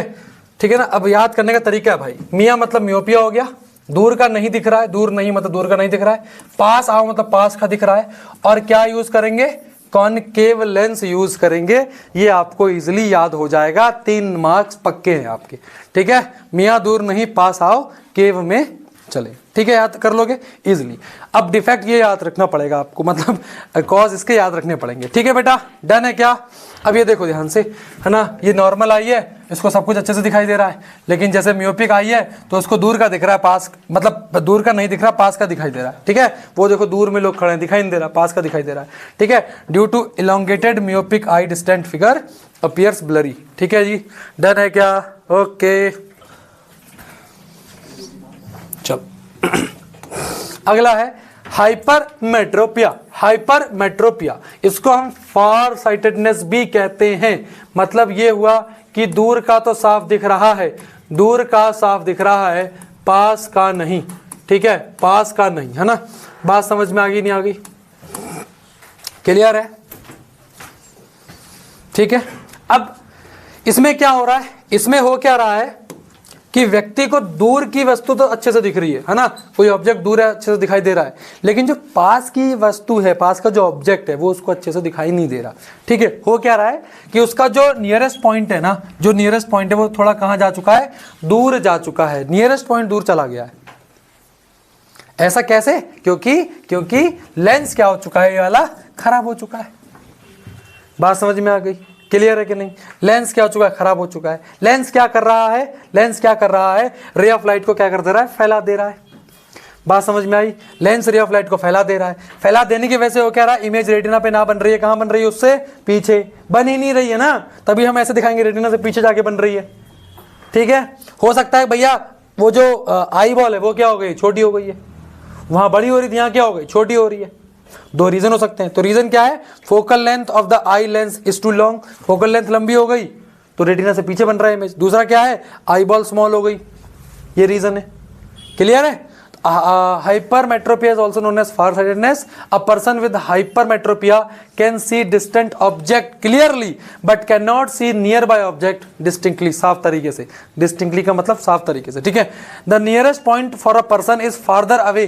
है ना। अब याद करने का तरीका है भाई, मियां मतलब मियोपिया हो गया, दूर का नहीं दिख रहा है, दूर नहीं मतलब दूर का नहीं दिख रहा है, पास आओ मतलब पास का दिख रहा है, और क्या यूज करेंगे, कॉनकेव लेंस यूज करेंगे। ये आपको इजीली याद हो जाएगा, 3 मार्क्स पक्के हैं आपके, ठीक है। मियां दूर नहीं पास आओ, केव में चले, ठीक है, याद कर लोगे इजीली। अब डिफेक्ट ये याद रखना पड़ेगा आपको, मतलब कॉज इसके याद रखने पड़ेंगे, ठीक है बेटा, डन है क्या? अब ये देखो ध्यान से, है ना, ये नॉर्मल आई है, इसको सब कुछ अच्छे से दिखाई दे रहा है, लेकिन जैसे म्योपिक आई है तो उसको दूर का दिख रहा है, पास मतलब दूर का नहीं दिख रहा, पास का दिखाई दे रहा है, ठीक है। वो देखो दूर में लोग खड़े हैं, दिखाई नहीं दे रहा, पास का दिखाई दे रहा है, ठीक है। Due to elongated myopic eye distant figure appears blurry, ठीक है जी, डन है क्या? ओके, चलो अगला है हाइपरमेट्रोपिया, इसको हम फार साइटेडनेस भी कहते हैं। मतलब ये हुआ कि दूर का तो साफ दिख रहा है, पास का नहीं, ठीक है, पास का नहीं, है ना। बात समझ में आ गई नहीं आ गई, क्लियर है, ठीक है। अब इसमें क्या हो रहा है, इसमें हो क्या रहा है कि व्यक्ति को दूर की वस्तु तो अच्छे से दिख रही है ना, कोई ऑब्जेक्ट दूर है, अच्छे से दिखाई दे रहा है, लेकिन जो पास की वस्तु है, पास का जो ऑब्जेक्ट है वो उसको अच्छे से दिखाई नहीं दे रहा, ठीक है। हो क्या रहा है कि उसका जो नियरेस्ट पॉइंट है ना, जो नियरेस्ट पॉइंट है वो थोड़ा कहाँ जा चुका है, दूर जा चुका है, नियरेस्ट पॉइंट दूर चला गया है। ऐसा कैसे? क्योंकि लेंस क्या हो चुका है, ये वाला खराब हो चुका है। बात समझ में आ गई? क्लियर है कि नहीं? लेंस क्या हो चुका है? खराब हो चुका है। लेंस क्या कर रहा है? लेंस क्या कर रहा है? रे ऑफ लाइट को क्या कर दे रहा है? फैला दे रहा है। बात समझ में आई? लेंस रे ऑफ लाइट को फैला दे रहा है। फैला देने की वजह से वो कह रहा है इमेज रेटिना पे ना बन रही है, कहां बन रही है? उससे पीछे। बन ही नहीं रही है ना, तभी हम ऐसे दिखाएंगे रेटिना से पीछे जाके बन रही है। ठीक है, हो सकता है भैया वो जो आई बॉल है वो क्या हो गई? छोटी हो गई है। वहां बड़ी हो रही थी, यहाँ क्या हो गई? छोटी हो रही है। दो रीजन हो सकते हैं। तो रीजन क्या है? Focal length of the eye lens is too long. Focal length लंबी हो गई तो रेटिना से पीछे बन रहा है इमेज। दूसरा क्या है? आई बॉल स्मॉल हो गई, ये रीजन है। क्लियर है? Hypermetropia is also known as far sightedness. A person with hypermetropia can see distant object clearly but can not see near by object distinctly, साफ तरीके से। डिस्टिंक्टली का मतलब साफ तरीके से। ठीक है, the nearest point for a person is farther away.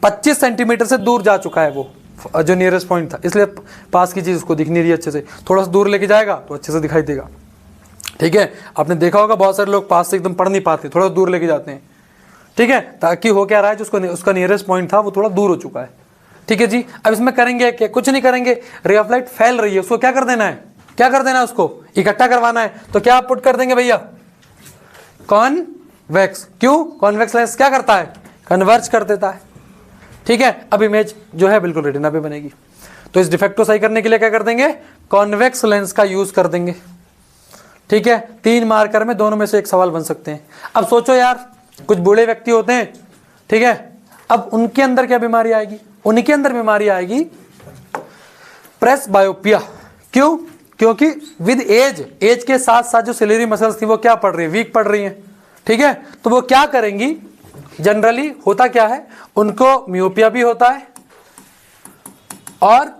25 centimetre से दूर जा चुका है वो, जो नियरेस्ट पॉइंट था, इसलिए पास की चीज उसको दिख नहीं रही अच्छे से। थोड़ा सा दूर लेके जाएगा तो अच्छे से दिखाई देगा। ठीक है, आपने देखा होगा बहुत सारे लोग पास से एकदम पढ़ नहीं पाते, थोड़ा दूर लेके जाते हैं। ठीक है, ताकि हो क्या रहा है, जो उसका नियरेस्ट पॉइंट था वो थोड़ा दूर हो चुका है। ठीक है जी, अब इसमें करेंगे क्या? कुछ नहीं करेंगे। रे ऑफ लाइट फैल रही है, उसको क्या कर देना है? क्या कर देना है? उसको इकट्ठा करवाना है। तो क्या आप पुट कर देंगे भैया? कॉन्वेक्स। क्यों? कॉन्वेक्स लेंस क्या करता है? कन्वर्ज कर देता है। ठीक है, अब इमेज जो है बिल्कुल रेटिना पे बनेगी। तो इस डिफेक्ट को सही करने के लिए क्या कर देंगे? कॉन्वेक्स लेंस का यूज कर देंगे। ठीक है, 3 मार्कर में दोनों में से एक सवाल बन सकते हैं। अब सोचो यार, कुछ बूढ़े व्यक्ति होते हैं, ठीक है, अब उनके अंदर क्या बीमारी आएगी? उनके अंदर बीमारी आएगी प्रेस बायोपिया। क्यों? क्योंकि विद एज के साथ साथ जो सिलेरी मसल्स थी वो क्या पड़ रही है? वीक पड़ रही है। ठीक है, तो वो क्या करेंगी? जनरली होता क्या है, उनको मियोपिया भी होता है और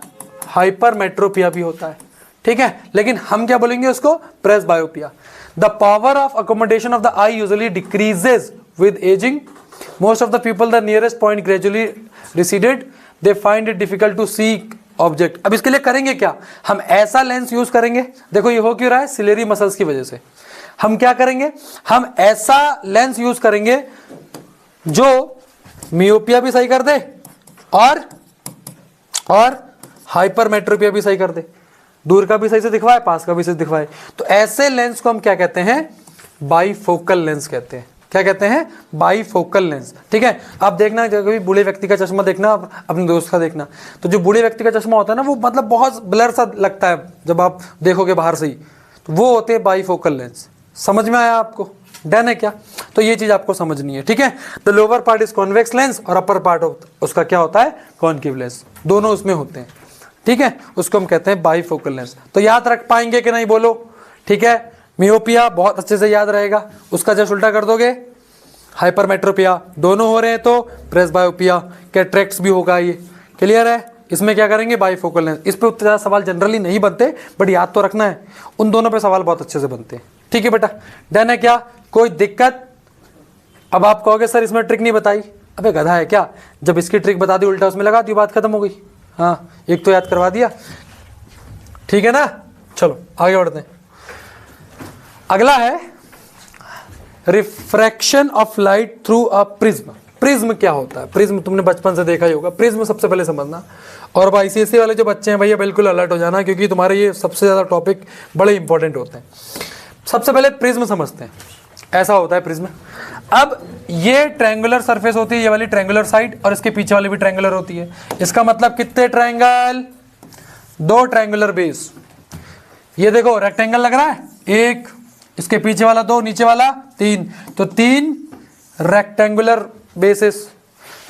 हाइपरमेट्रोपिया भी होता है। ठीक है, लेकिन हम क्या बोलेंगे उसको? Presbyopia. The power of accommodation of the eye usually decreases with ageing. Most of the people the nearest point gradually receded, they find it difficult to see object. अब इसके लिए करेंगे क्या? हम ऐसा लेंस यूज करेंगे। देखो ये हो क्यों रहा है? सिलेरी मसल्स की वजह से। हम क्या करेंगे? हम ऐसा लेंस यूज करेंगे जो मियोपिया भी सही कर दे और हाइपरमेट्रोपिया भी सही कर दे। दूर का भी सही से दिखवाए, पास का भी सही दिखवाए। तो ऐसे लेंस को हम क्या कहते हैं? बाईफोकल लेंस कहते हैं। क्या कहते हैं? Bifocal lens. ठीक है, आप देखना कभी बूढ़े व्यक्ति का चश्मा देखना, अपने दोस्त का देखना, तो जो बूढ़े व्यक्ति का चश्मा होता है ना, वो मतलब बहुत ब्लर सा लगता है जब आप देखोगे बाहर से ही, तो वो होते हैं बाईफोकल लेंस। समझ में आया आपको? डन है क्या? तो ये चीज आपको समझनी है। ठीक है, the lower part is convex lens और अपर पार्ट उसका क्या होता है? Concave lens. दोनों उसमें होते हैं। ठीक है, उसको हम कहते हैं बाईफोकल लेंस। तो याद रख पाएंगे कि नहीं बोलो? ठीक है, मियोपिया बहुत अच्छे से याद रहेगा, उसका जस्ट उल्टा कर दोगे हाइपरमेट्रोपिया। दोनों हो रहे हैं तो प्रेस बायोपिया। कैटरेक्ट्स भी होगा ये। क्लियर है? इसमें क्या करेंगे? Bifocal lens. इस पे उतना ज़्यादा सवाल जनरली नहीं बनते, बट याद तो रखना है, उन दोनों पे सवाल बहुत अच्छे से बनते हैं। ठीक है बेटा, डन है क्या? कोई दिक्कत? अब आप कहोगे सर इसमें ट्रिक नहीं बताई। अबे गधा है क्या, जब इसकी ट्रिक बता दी उल्टा उसमें लगा दी, बात खत्म हो गई। हाँ, एक तो याद करवा दिया। ठीक है ना, चलो आगे बढ़ते हैं। अगला है refraction of light through a prism. Prism क्या होता है? प्रिज्म तुमने बचपन से देखा ही होगा। प्रिज्म सबसे पहले समझना, और अब आईसीएसई वाले जो बच्चे हैं भैया बिल्कुल अलर्ट हो जाना, क्योंकि तुम्हारे ये सबसे ज़्यादा टॉपिक बड़े इंपॉर्टेंट होते हैं। सबसे पहले प्रिज्म समझते हैं। ऐसा होता है प्रिज्म। अब ये ट्रायंगुलर सरफेस होती है, ये वाली ट्रायंगुलर साइड, और इसके पीछे वाली भी ट्रायंगुलर होती है। इसका मतलब कितने ट्रायंगल? 2 triangular base. ये देखो रेक्टेंगल लग रहा है, 1, इसके पीछे वाला 2, नीचे वाला 3, तो 3 रेक्टेंगुलर बेसिस।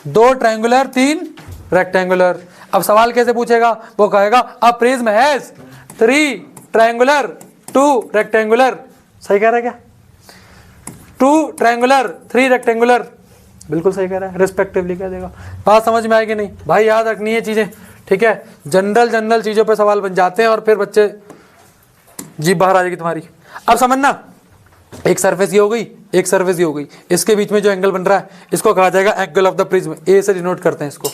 2 triangular, 3 rectangular. अब सवाल कैसे पूछेगा? वो कहेगा a prism has 3 triangular 2 rectangular. सही कह रहा है क्या? 2 ट्रायंगुलर 3 रेक्टेंगुलर, बिल्कुल सही कह रहा है, रिस्पेक्टिवली कह देगा। बात समझ में आएगी नहीं भाई? याद रखनी है चीजें। ठीक है, जनरल चीजों पे सवाल बन जाते हैं और फिर बच्चे जीभ बाहर आ जाएगी तुम्हारी। अब समझना, एक सरफेस ये हो गई, एक सरफेस ये हो गई, इसके बीच में जो एंगल बन रहा है इसको कहा जाएगा एंगल ऑफ द प्रिज्म। ए से डिनोट करते हैं इसको,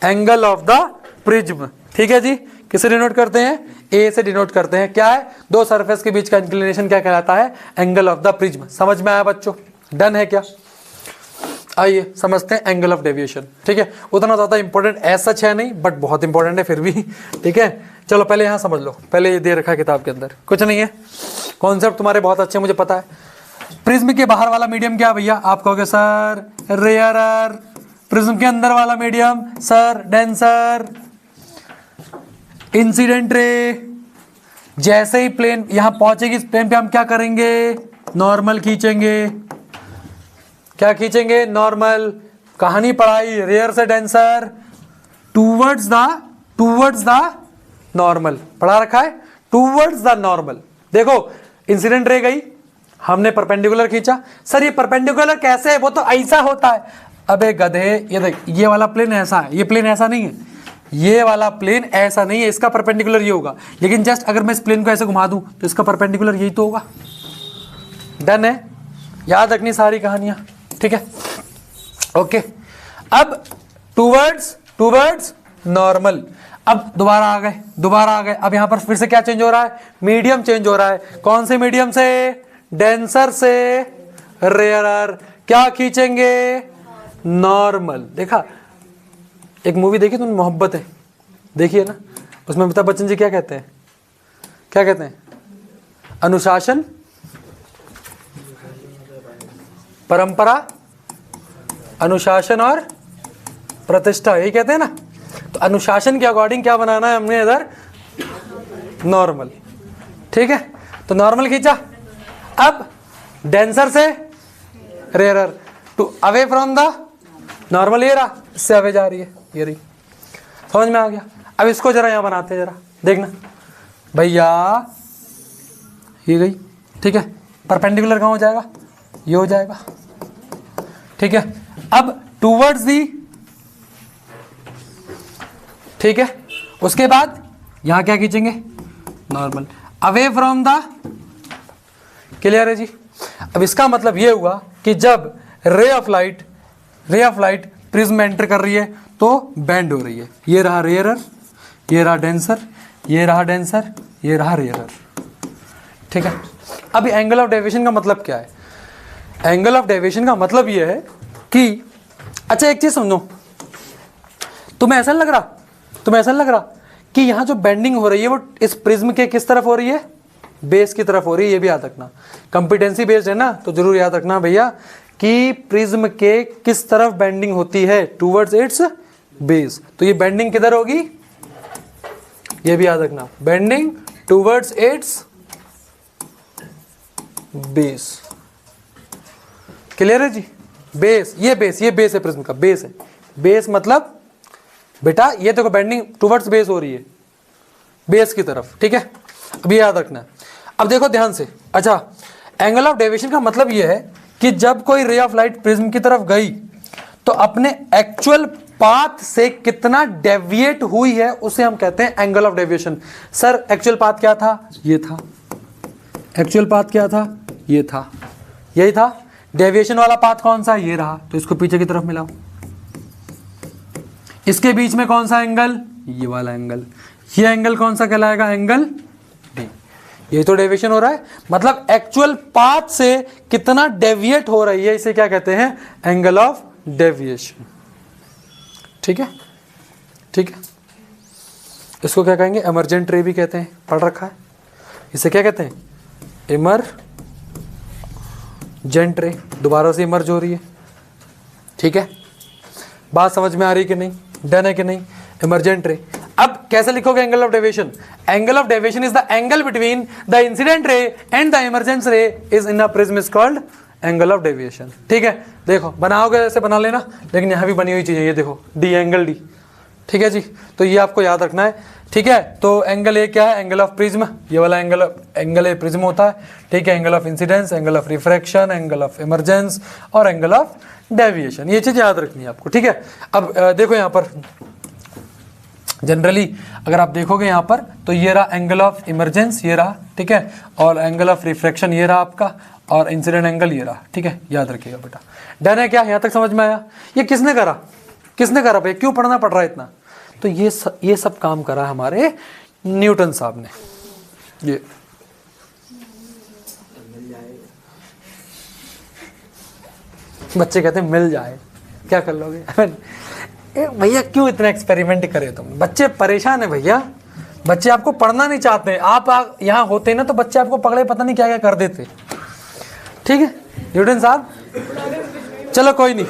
एंगल ऑफ द प्रिज्म। ठीक है जी, किसे डिनोट करते हैं? ए से डिनोट करते हैं। क्या है? 2 सरफेस के बीच का इंक्लिनेशन क्या कहलाता है? Angle of the prism. समझ में आया बच्चों? डन है क्या? आइए समझते हैं एंगल ऑफ डेविएशन। ठीक है, उतना ज्यादा इंपॉर्टेंट ऐसा है नहीं, बट बहुत इंपॉर्टेंट है फिर भी। ठीक है, चलो पहले यहाँ समझ लो, पहले ये दे रखा है किताब के अंदर, कुछ नहीं है, कॉन्सेप्ट तुम्हारे बहुत अच्छे मुझे पता है। प्रिज्म के बाहर वाला मीडियम क्या भैया, आप कहोगे सर रेयरर। प्रिज्म के अंदर वाला medium sir denser. Incident ray जैसे ही प्लेन यहां पहुंचेगी, इस प्लेन पे हम क्या करेंगे, नॉर्मल खींचेंगे। क्या खींचेंगे, नॉर्मल। कहानी पढ़ाई, रेयर से डेंसर टूवर्ड्स द नॉर्मल, पढ़ा रखा है, टूवर्ड्स द नॉर्मल। देखो इंसिडेंट रे गई, हमने परपेंडिकुलर खींचा। सर ये परपेंडिकुलर कैसे है, वो तो ऐसा होता है। अबे गधे, ये देख, ये वाला प्लेन ऐसा है, ये प्लेन ऐसा नहीं है, ये वाला प्लेन ऐसा नहीं है, इसका परपेंडिकुलर ये होगा। लेकिन जस्ट अगर मैं इस प्लेन को ऐसे घुमा दूं तो इसका परपेंडिकुलर यही तो होगा। डन है, याद रखनी सारी कहानियां, ठीक है, ओके। अब टूवर्ड्स नॉर्मल, अब दोबारा आ गए। अब यहां पर फिर से क्या चेंज हो रहा है, मीडियम चेंज हो रहा है। कौन से मीडियम से, डेंसर से रेयरर। क्या खींचेंगे, नॉर्मल। देखा, एक मूवी देखी तुमने, मोहब्बत है, देखिए ना, उसमें अमिताभ बच्चन जी क्या कहते हैं, अनुशासन, परंपरा, अनुशासन और प्रतिष्ठा, यही कहते हैं ना। तो अनुशासन के अकॉर्डिंग क्या बनाना है हमने इधर, नॉर्मल, ठीक है। तो नॉर्मल खींचा। अब डेंसर से rarer to away from the normal, ये रहा, इससे अवे जा रही है, ये रही, समझ में आ गया। अब इसको जरा यहां बनाते हैं, जरा देखना भैया, ये गई, ठीक है। परपेंडिकुलर कहां हो जाएगा, ये हो जाएगा, ठीक है। अब टूवर्ड्स दी, ठीक है। उसके बाद यहां क्या खींचेंगे, normal, away from the, clear है जी। अब इसका मतलब ये हुआ कि जब रे ऑफ लाइट प्रिज्म में एंटर कर रही है तो बेंड हो रही है। ये रहा रेयरर, ये रहा डेंसर, ये रहा डेंसर, ये रहा रेयरर, ठीक है। अब एंगल ऑफ डेविएशन का मतलब क्या है, एंगल ऑफ डेविएशन का मतलब ये है कि, अच्छा एक चीज समझो, तुम्हें ऐसा लग रहा कि यहां जो बेंडिंग हो रही है वो इस प्रिज्म के किस तरफ हो रही है, बेस की तरफ हो रही है। ये भी याद रखना, कंपिटेंसी बेस्ड है ना, तो जरूर याद रखना भैया कि प्रिज्म के किस तरफ बेंडिंग होती है, टूवर्ड्स इट्स बेस। तो ये बेंडिंग किधर होगी, ये भी याद रखना, bending towards its base, clear है जी। बेस है प्रिज्म का, बेस है। बेस मतलब बेटा ये देखो बेंडिंग टूवर्ड्स बेस हो रही है, बेस की तरफ, ठीक है। अब ये याद रखना है। अब देखो ध्यान से, अच्छा एंगल ऑफ डेविएशन का मतलब ये है कि जब कोई रे ऑफ लाइट प्रिज्म की तरफ गई तो अपने एक्चुअल पाथ से कितना डेविएट हुई है उसे हम कहते हैं angle of deviation. Sir actual path क्या था, ये था, एक्चुअल पाथ क्या था, ये था, यही था। डेविएशन वाला पाथ कौन सा, ये रहा, तो इसको पीछे की तरफ मिलाओ। इसके बीच में कौन सा एंगल, ये वाला एंगल, ये एंगल कौन सा कहलाएगा, एंगल डी। ये तो डेविएशन हो रहा है, मतलब एक्चुअल पाथ से कितना डेविएट हो रही है, इसे क्या कहते हैं, एंगल ऑफ डेविएशन, ठीक है, ठीक है। इसको क्या कहेंगे, इमर्जेंट रे भी कहते हैं, पढ़ रखा है। इसे क्या कहते हैं, इमरजेंट रे, दोबारा से इमर्ज हो रही है, ठीक है। बात समझ में आ रही कि नहीं, डन है कि नहीं, इमरजेंट रे। अब कैसे लिखोगे angle of deviation, angle of deviation is the angle between the incident ray and the emergence ray is in a prism is called angle of deviation, ठीक है। देखो बनाओगे ऐसे बना लेना, लेकिन यहां भी बनी हुई चीज है, ये देखो डी, एंगल डी, ठीक है जी। तो ये आपको याद रखना है, ठीक है। तो एंगल ए क्या है, एंगल ऑफ प्रिज्म, ये वाला एंगल ए प्रिज्म होता है, ठीक है। Angle of incidence, angle of refraction, angle of emergence और एंगल ऑफ डेविएशन, ये चीज याद रखनी है आपको, ठीक है। अब देखो यहाँ पर जनरली अगर आप देखोगे यहाँ पर तो ये रहा एंगल ऑफ इमरजेंस, ये रहा, ठीक है, और एंगल ऑफ रिफ्रैक्शन ये रहा आपका, और इंसिडेंट एंगल ये रहा, ठीक है, याद रखिएगा बेटा। डन है क्या, यहाँ तक समझ में आया। ये किसने करा भाई, क्यों पढ़ना पड़ रहा है इतना, तो ये सब काम करा हमारे न्यूटन साहब ने। ये बच्चे कहते हैं मिल जाए, क्या कर लोगे भैया, क्यों इतना एक्सपेरिमेंट करे तुम, बच्चे परेशान है भैया, बच्चे आपको पढ़ना नहीं चाहते हैं, आप यहाँ होते ना तो बच्चे आपको पकड़े पता नहीं क्या क्या कर देते। ठीक है न्यूटन साहब, चलो कोई नहीं,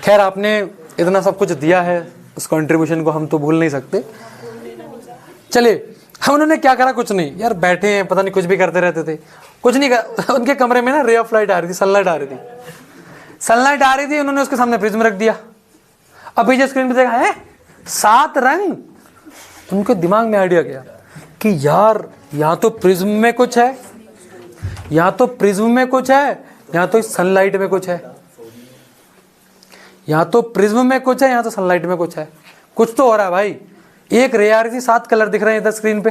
खैर आपने इतना सब कुछ दिया है, उस कंट्रीब्यूशन को हम तो भूल नहीं सकते। चलिए हम उन्होंने क्या करा, कुछ नहीं यार, बैठे हैं पता नहीं कुछ भी करते रहते थे, कुछ नहीं कर, उनके कमरे में ना रे ऑफ लाइट आ रही थी, सनलाइट आ रही थी, सनलाइट आ रही थी, उन्होंने उसके सामने प्रिज्म रख दिया। अब पीछे स्क्रीन पे देखा है 7 रंग, उनके दिमाग में आइडिया गया कि यार यहाँ तो प्रिज्म में कुछ है, यहाँ तो प्रिज्म में कुछ है, यहाँ तो सनलाइट में कुछ है, यहाँ तो प्रिज्म में कुछ है, यहाँ तो सनलाइट में कुछ है, कुछ तो हो रहा है भाई। एक रे आ रही थी, 7 कलर दिख रहे हैं इधर स्क्रीन पे,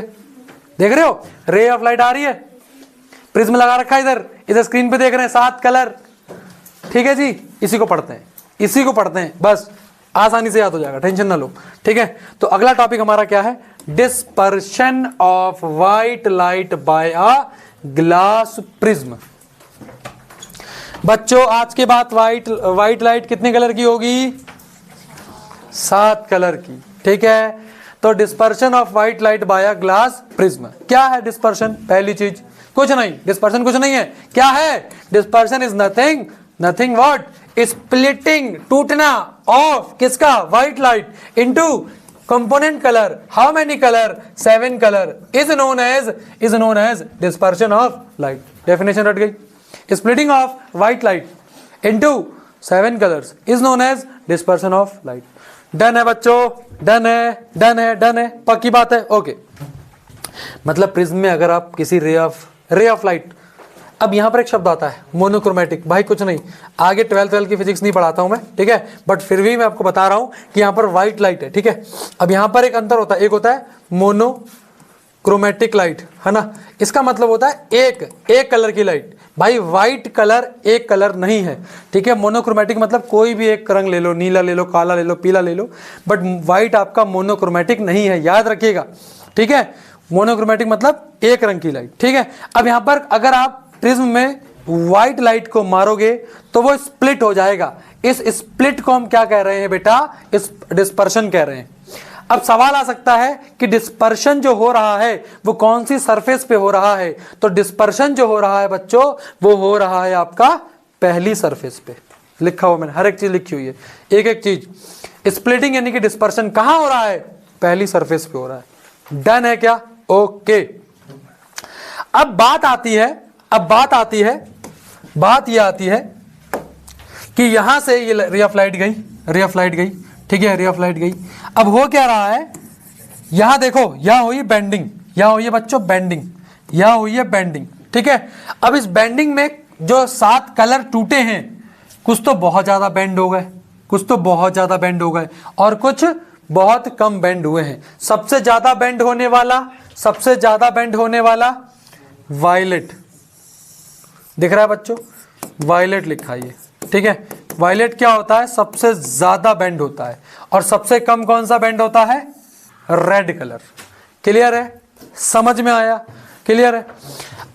देख रहे हो रे ऑफ लाइट आ रही है, प्रिज्म लगा रखा है इधर, इधर स्क्रीन पे देख रहे हैं 7 कलर। ठीक है जी, इसी को पढ़ते हैं, इसी को पढ़ते हैं, बस आसानी से याद हो जाएगा, टेंशन ना लो। ठीक है, तो अगला टॉपिक हमारा क्या है, dispersion of white light by a glass prism. बच्चों आज के बाद व्हाइट लाइट कितने कलर की होगी, 7 कलर की। ठीक है, तो dispersion of white light by a glass prism, क्या है डिस्पर्शन, पहली चीज कुछ नहीं, डिस्पर्शन कुछ नहीं है, क्या है dispersion is nothing what, splitting, टूटना ऑफ किसका, white light into component colour, how many colour, 7 colour, is known as dispersion of light. Definition रट गई, splitting of white light into 7 colours is known as dispersion of light. Done है बच्चों, done है, पक्की बात है, okay. मतलब prism में अगर आप किसी रे ऑफ लाइट, अब यहां पर एक शब्द आता है मोनोक्रोमेटिक, भाई कुछ नहीं, आगे 12th की फिजिक्स नहीं पढ़ाता हूं मैं, ठीक है, बट फिर भी मैं आपको बता रहा हूं कि यहां पर व्हाइट लाइट है। ठीक है, अब यहां पर एक अंतर होता है, एक होता है मोनोक्रोमेटिक लाइट, है ना, इसका मतलब होता है एक कलर की लाइट, भाई व्हाइट कलर एक कलर नहीं है। ठीक है, मोनोक्रोमेटिक मतलब कोई भी एक रंग ले लो, नीला ले लो, काला ले लो, पीला ले लो, बट व्हाइट आपका मोनोक्रोमेटिक नहीं है, याद रखिएगा। ठीक है, मोनोक्रोमेटिक मतलब एक रंग की लाइट। ठीक है, अब यहां पर अगर आप प्रिज्म में व्हाइट लाइट को मारोगे तो वो स्प्लिट हो जाएगा, इस स्प्लिट को हम क्या कह रहे हैं बेटा, इस डिस्पर्शन कह रहे हैं। अब सवाल आ सकता है कि डिस्पर्शन जो हो रहा है वो कौन सी सरफेस पे हो रहा है, तो डिस्पर्शन जो हो रहा है बच्चों वो हो रहा है आपका पहली सरफेस पे, लिखा हुआ मैंने, हर एक चीज लिखी हुई है, एक एक चीज। स्प्लिटिंग यानी कि डिस्पर्शन कहां हो रहा है, पहली सरफेस पे हो रहा है। डन है क्या, ओके। अब बात ये आती है कि यहां से ये रे ऑफ लाइट गई, ठीक है, रे ऑफ लाइट गई। अब हो क्या रहा है, यहां देखो, यहां हुई बेंडिंग, यहां हुई है बच्चों बेंडिंग, यहां हुई है बेंडिंग। ठीक है, अब इस बेंडिंग में जो 7 कलर टूटे हैं, कुछ तो बहुत ज्यादा बेंड हो गए, कुछ तो बहुत ज्यादा बेंड हो गए, और कुछ बहुत कम बेंड हुए हैं। सबसे ज्यादा बेंड होने वाला वायलेट दिख रहा है बच्चों, वायलेट लिखा है ये। ठीक है, वायलेट क्या होता है, सबसे ज्यादा बेंड होता है, और सबसे कम कौन सा बेंड होता है, रेड कलर। क्लियर है, समझ में आया, क्लियर है।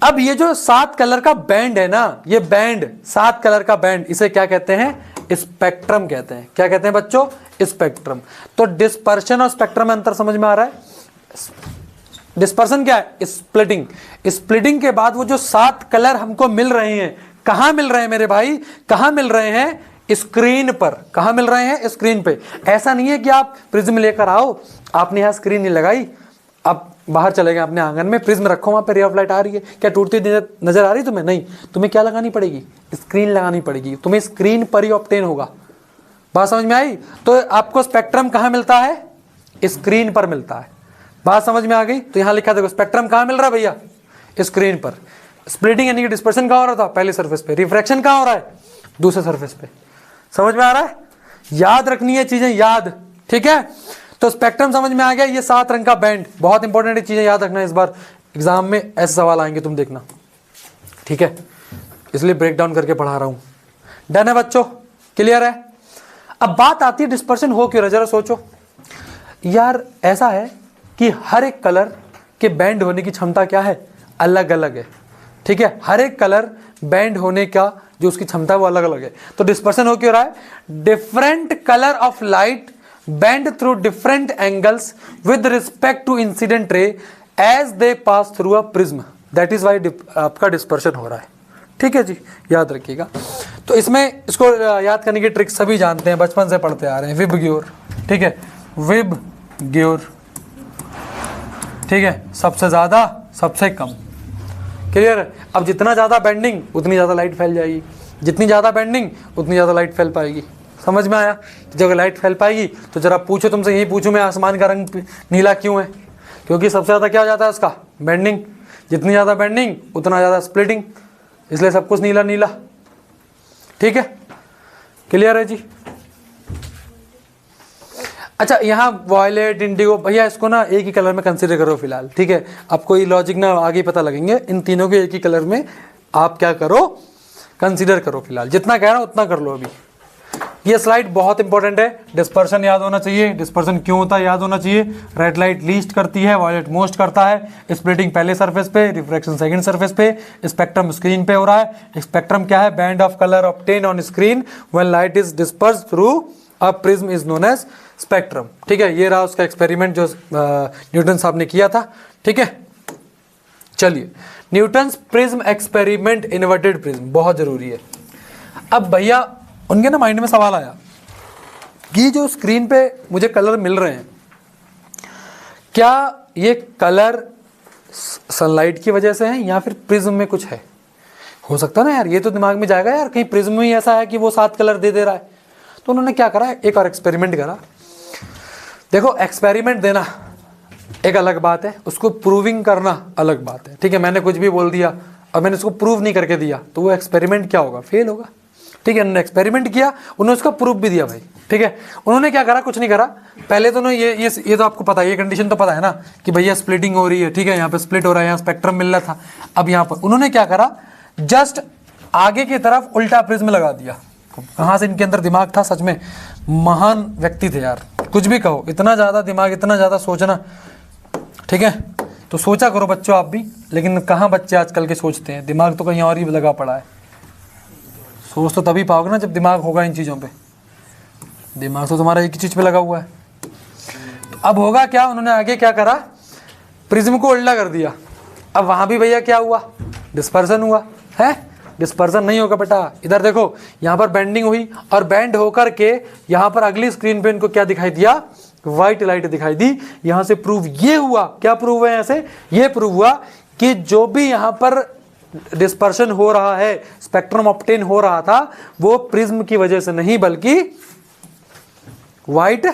अब ये जो 7 कलर का बैंड है ना, ये बैंड 7 कलर का बैंड, इसे क्या कहते हैं, स्पेक्ट्रम कहते हैं। क्या कहते हैं बच्चों, स्पेक्ट्रम। तो डिस्पर्शन और स्पेक्ट्रम में अंतर समझ में आ रहा है। डिस्पर्शन क्या है, स्प्लिटिंग के बाद वो जो 7 कलर हमको मिल रहे हैं, कहां मिल रहे हैं मेरे भाई, कहां मिल रहे हैं, स्क्रीन पर। कहां मिल रहे हैं, स्क्रीन पे। ऐसा नहीं है कि आप प्रिज्म लेकर आओ, आपने यहां स्क्रीन नहीं लगाई, आप बाहर चले गए अपने आंगन में, प्रिज्म रखो, वहां पे रे ऑफ लाइट आ रही है, क्या टूटती नजर आ रही तुम्हें, नहीं, तुम्हें क्या लगानी पड़ेगी, स्क्रीन लगानी पड़ेगी, तुम्हें स्क्रीन पर ही ऑब्टेन होगा। बात समझ में आई। तो आपको स्पेक्ट्रम कहां मिलता है, स्क्रीन पर मिलता है। बात समझ में आ गई। तो यहां लिखा देखो, स्पेक्ट्रम कहां मिल रहा है भैया, स्क्रीन पर। स्प्लिटिंग यानी कि डिस्पर्शन कहां हो रहा था, पहले सरफेस पे। रिफ्रैक्शन कहां हो रहा है, दूसरे सरफेस पे। समझ में आ रहा है, याद रखनी है चीजें, याद। ठीक है, तो स्पेक्ट्रम समझ में आ गया, ये 7 रंग का बैंड, बहुत इंपॉर्टेंट चीजें याद रखना। इस बार एग्जाम में ऐसे सवाल आएंगे, तुम देखना, ठीक है, इसलिए ब्रेक डाउन करके पढ़ा रहा हूं। डन है बच्चों, क्लियर है। अब बात आती है डिस्पर्शन हो क्यों रहा, जरा सोचो यार। ऐसा है कि हर एक कलर के बैंड होने की क्षमता क्या है, अलग अलग है। ठीक है, हर एक कलर बैंड होने का जो उसकी क्षमता है वो अलग अलग है। तो डिस्पर्शन हो क्यों रहा है, different colour of light bend through different angles with respect to incident ray as they pass through a prism, that is why आपका डिस्पर्शन हो रहा है। ठीक है जी, याद रखिएगा। तो इसमें इसको याद करने की ट्रिक सभी जानते हैं, बचपन से पढ़ते आ रहे हैं। विबग्योर, ठीक है, विबग्योर, ठीक है, सबसे ज़्यादा सबसे कम, क्लियर है। अब जितना ज़्यादा बेंडिंग उतनी ज़्यादा लाइट फैल जाएगी, जितनी ज़्यादा बेंडिंग उतनी ज़्यादा लाइट फैल पाएगी। समझ में आया? तो जब लाइट फैल पाएगी तो जरा पूछो, तुमसे यही पूछूं मैं, आसमान का रंग नीला क्यों है? क्योंकि सबसे ज़्यादा क्या हो जाता है उसका? बेंडिंग। जितनी ज़्यादा बेंडिंग उतना ज़्यादा स्प्लिटिंग, इसलिए सब कुछ नीला नीला। ठीक है, क्लियर है जी। अच्छा, यहाँ वॉयलेट, इंडिगो, भैया इसको ना एक ही कलर में कंसीडर करो फिलहाल। ठीक है, आपको ये लॉजिक ना आगे पता लगेंगे। इन तीनों के एक ही कलर में आप क्या करो, कंसीडर करो फिलहाल। जितना कह रहा हूँ उतना कर लो अभी। ये स्लाइड बहुत इंपॉर्टेंट है। डिस्पर्शन याद होना चाहिए। डिस्पर्शन क्यों होता है याद होना चाहिए। रेड लाइट लीस्ट करती है, वॉयलेट मोस्ट करता है। स्प्लिटिंग पहले सरफेस पे, रिफ्रैक्शन सेकंड सरफेस पे। स्पेक्ट्रम स्क्रीन पे हो रहा है। स्पेक्ट्रम क्या है? Band of colour obtain on screen when light is disperse through a prism is known as spectrum. ठीक है, ये रहा उसका एक्सपेरिमेंट जो न्यूटन साहब ने किया था। ठीक है, चलिए, Newton's prism experiment, inverted prism, बहुत जरूरी है। अब भैया उनके ना माइंड में सवाल आया कि जो स्क्रीन पे मुझे कलर मिल रहे हैं, क्या ये कलर सनलाइट की वजह से है या फिर प्रिज्म में कुछ है? हो सकता है ना यार, ये तो दिमाग में जाएगा यार, कहीं प्रिज्म में ही ऐसा है कि वो 7 कलर दे रहा है। तो उन्होंने क्या करा, एक और एक्सपेरिमेंट करा। देखो, एक्सपेरिमेंट देना एक अलग बात है, उसको प्रूविंग करना अलग बात है। ठीक है, मैंने कुछ भी बोल दिया और मैंने उसको प्रूव नहीं करके दिया तो वो एक्सपेरिमेंट क्या होगा? फेल होगा। ठीक है, उन्होंने एक्सपेरिमेंट किया, उन्होंने उसका प्रूफ भी दिया भाई। ठीक है, उन्होंने क्या करा? कुछ नहीं करा। पहले तो उन्होंने ये तो आपको पता है, ये कंडीशन तो पता है ना कि भैया स्प्लिटिंग हो रही है। ठीक है, यहाँ पे स्प्लिट हो रहा है, यहाँ स्पेक्ट्रम मिल रहा था। अब यहाँ पर उन्होंने क्या करा, जस्ट आगे की तरफ उल्टा प्रिज्म लगा दिया। कहाँ से इनके अंदर दिमाग था? सच में महान व्यक्ति थे यार, कुछ भी कहो, इतना ज़्यादा दिमाग, इतना ज़्यादा सोचना। ठीक है, तो सोचा करो बच्चों आप भी, लेकिन कहाँ बच्चे आजकल के सोचते हैं, दिमाग तो कहीं और ही लगा पड़ा है। सोच तो तभी पाओगे ना जब दिमाग होगा इन चीज़ों पे। दिमाग तो तुम्हारा एक ही चीज़ पे लगा हुआ है। तो अब होगा क्या, उन्होंने आगे क्या करा, प्रिज्म को उल्टा कर दिया। अब वहाँ भी भैया क्या हुआ? डिस्पर्सन हुआ है। डिस्पर्सन नहीं होगा बेटा, इधर देखो, यहाँ पर बेंडिंग हुई और बेंड होकर के यहाँ पर अगली स्क्रीन पे इनको क्या दिखाई दिया? व्हाइट लाइट दिखाई दी। यहाँ से प्रूव ये हुआ, क्या प्रूव है यहाँ से? ये प्रूव हुआ कि जो भी यहाँ पर डिस्पर्शन हो रहा है, स्पेक्ट्रम ऑब्टेन हो रहा था, वो प्रिज्म की वजह से नहीं बल्कि व्हाइट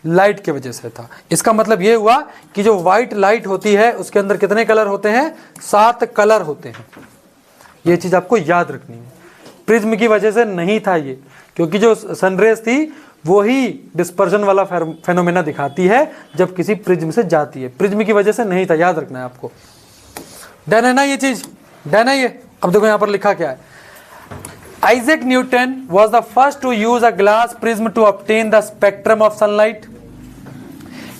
लाइट की वजह से था। इसका मतलब ये हुआ कि जो व्हाइट लाइट होती है उसके अंदर कितने कलर होते हैं? 7 कलर होते हैं। ये चीज आपको याद रखनी है। प्रिज्म की वजह से नहीं था ये, क्योंकि जो सनरेज थी वो ही डिस्पर्शन वाला फेनोमेना दिखाती है जब किसी प्रिज्म से जाती है। प्रिज्म की वजह से नहीं था, याद रखना है आपको। डन है ना ये चीज? डन है ये? अब देखो यहाँ पर लिखा क्या है। Isaac Newton was the first to use a glass prism to obtain the spectrum of sunlight.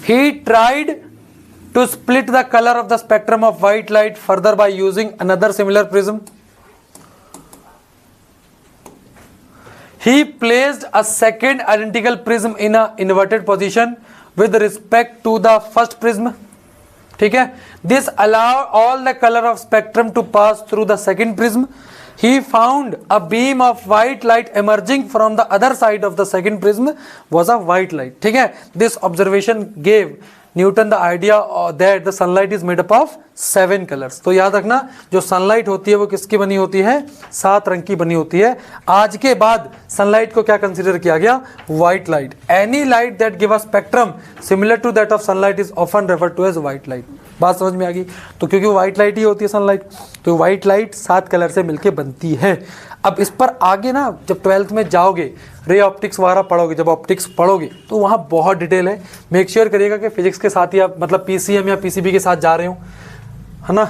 He tried to split the color of the spectrum of white light further by using another similar prism. He placed a second identical prism in a inverted position with respect to the first prism. ठीक है, this allowed all the color of spectrum to pass through the second prism. He found a beam of white light emerging from the other side of the second prism was a white light. ठीक है, this observation gave Newton the idea that the sunlight is made up of 7 colors. तो याद रखना, जो sunlight होती है वो किसकी बनी होती है? 7 रंग की बनी होती है। आज के बाद सनलाइट को क्या कंसीडर किया गया? White light. Any light that give a spectrum similar to that of sunlight is often referred to as white light. बात समझ में आ गई? तो क्योंकि व्हाइट लाइट ही होती है सनलाइट, तो व्हाइट लाइट 7 कलर से मिलके बनती है। अब इस पर आगे ना जब 12th में जाओगे, रे ऑप्टिक्स वगैरह पढ़ोगे, जब ऑप्टिक्स पढ़ोगे तो वहाँ बहुत डिटेल है। मेक श्योर करिएगा कि फिजिक्स के साथ ही आप मतलब पीसीएम या पीसीबी के साथ जा रहे हो, है ना।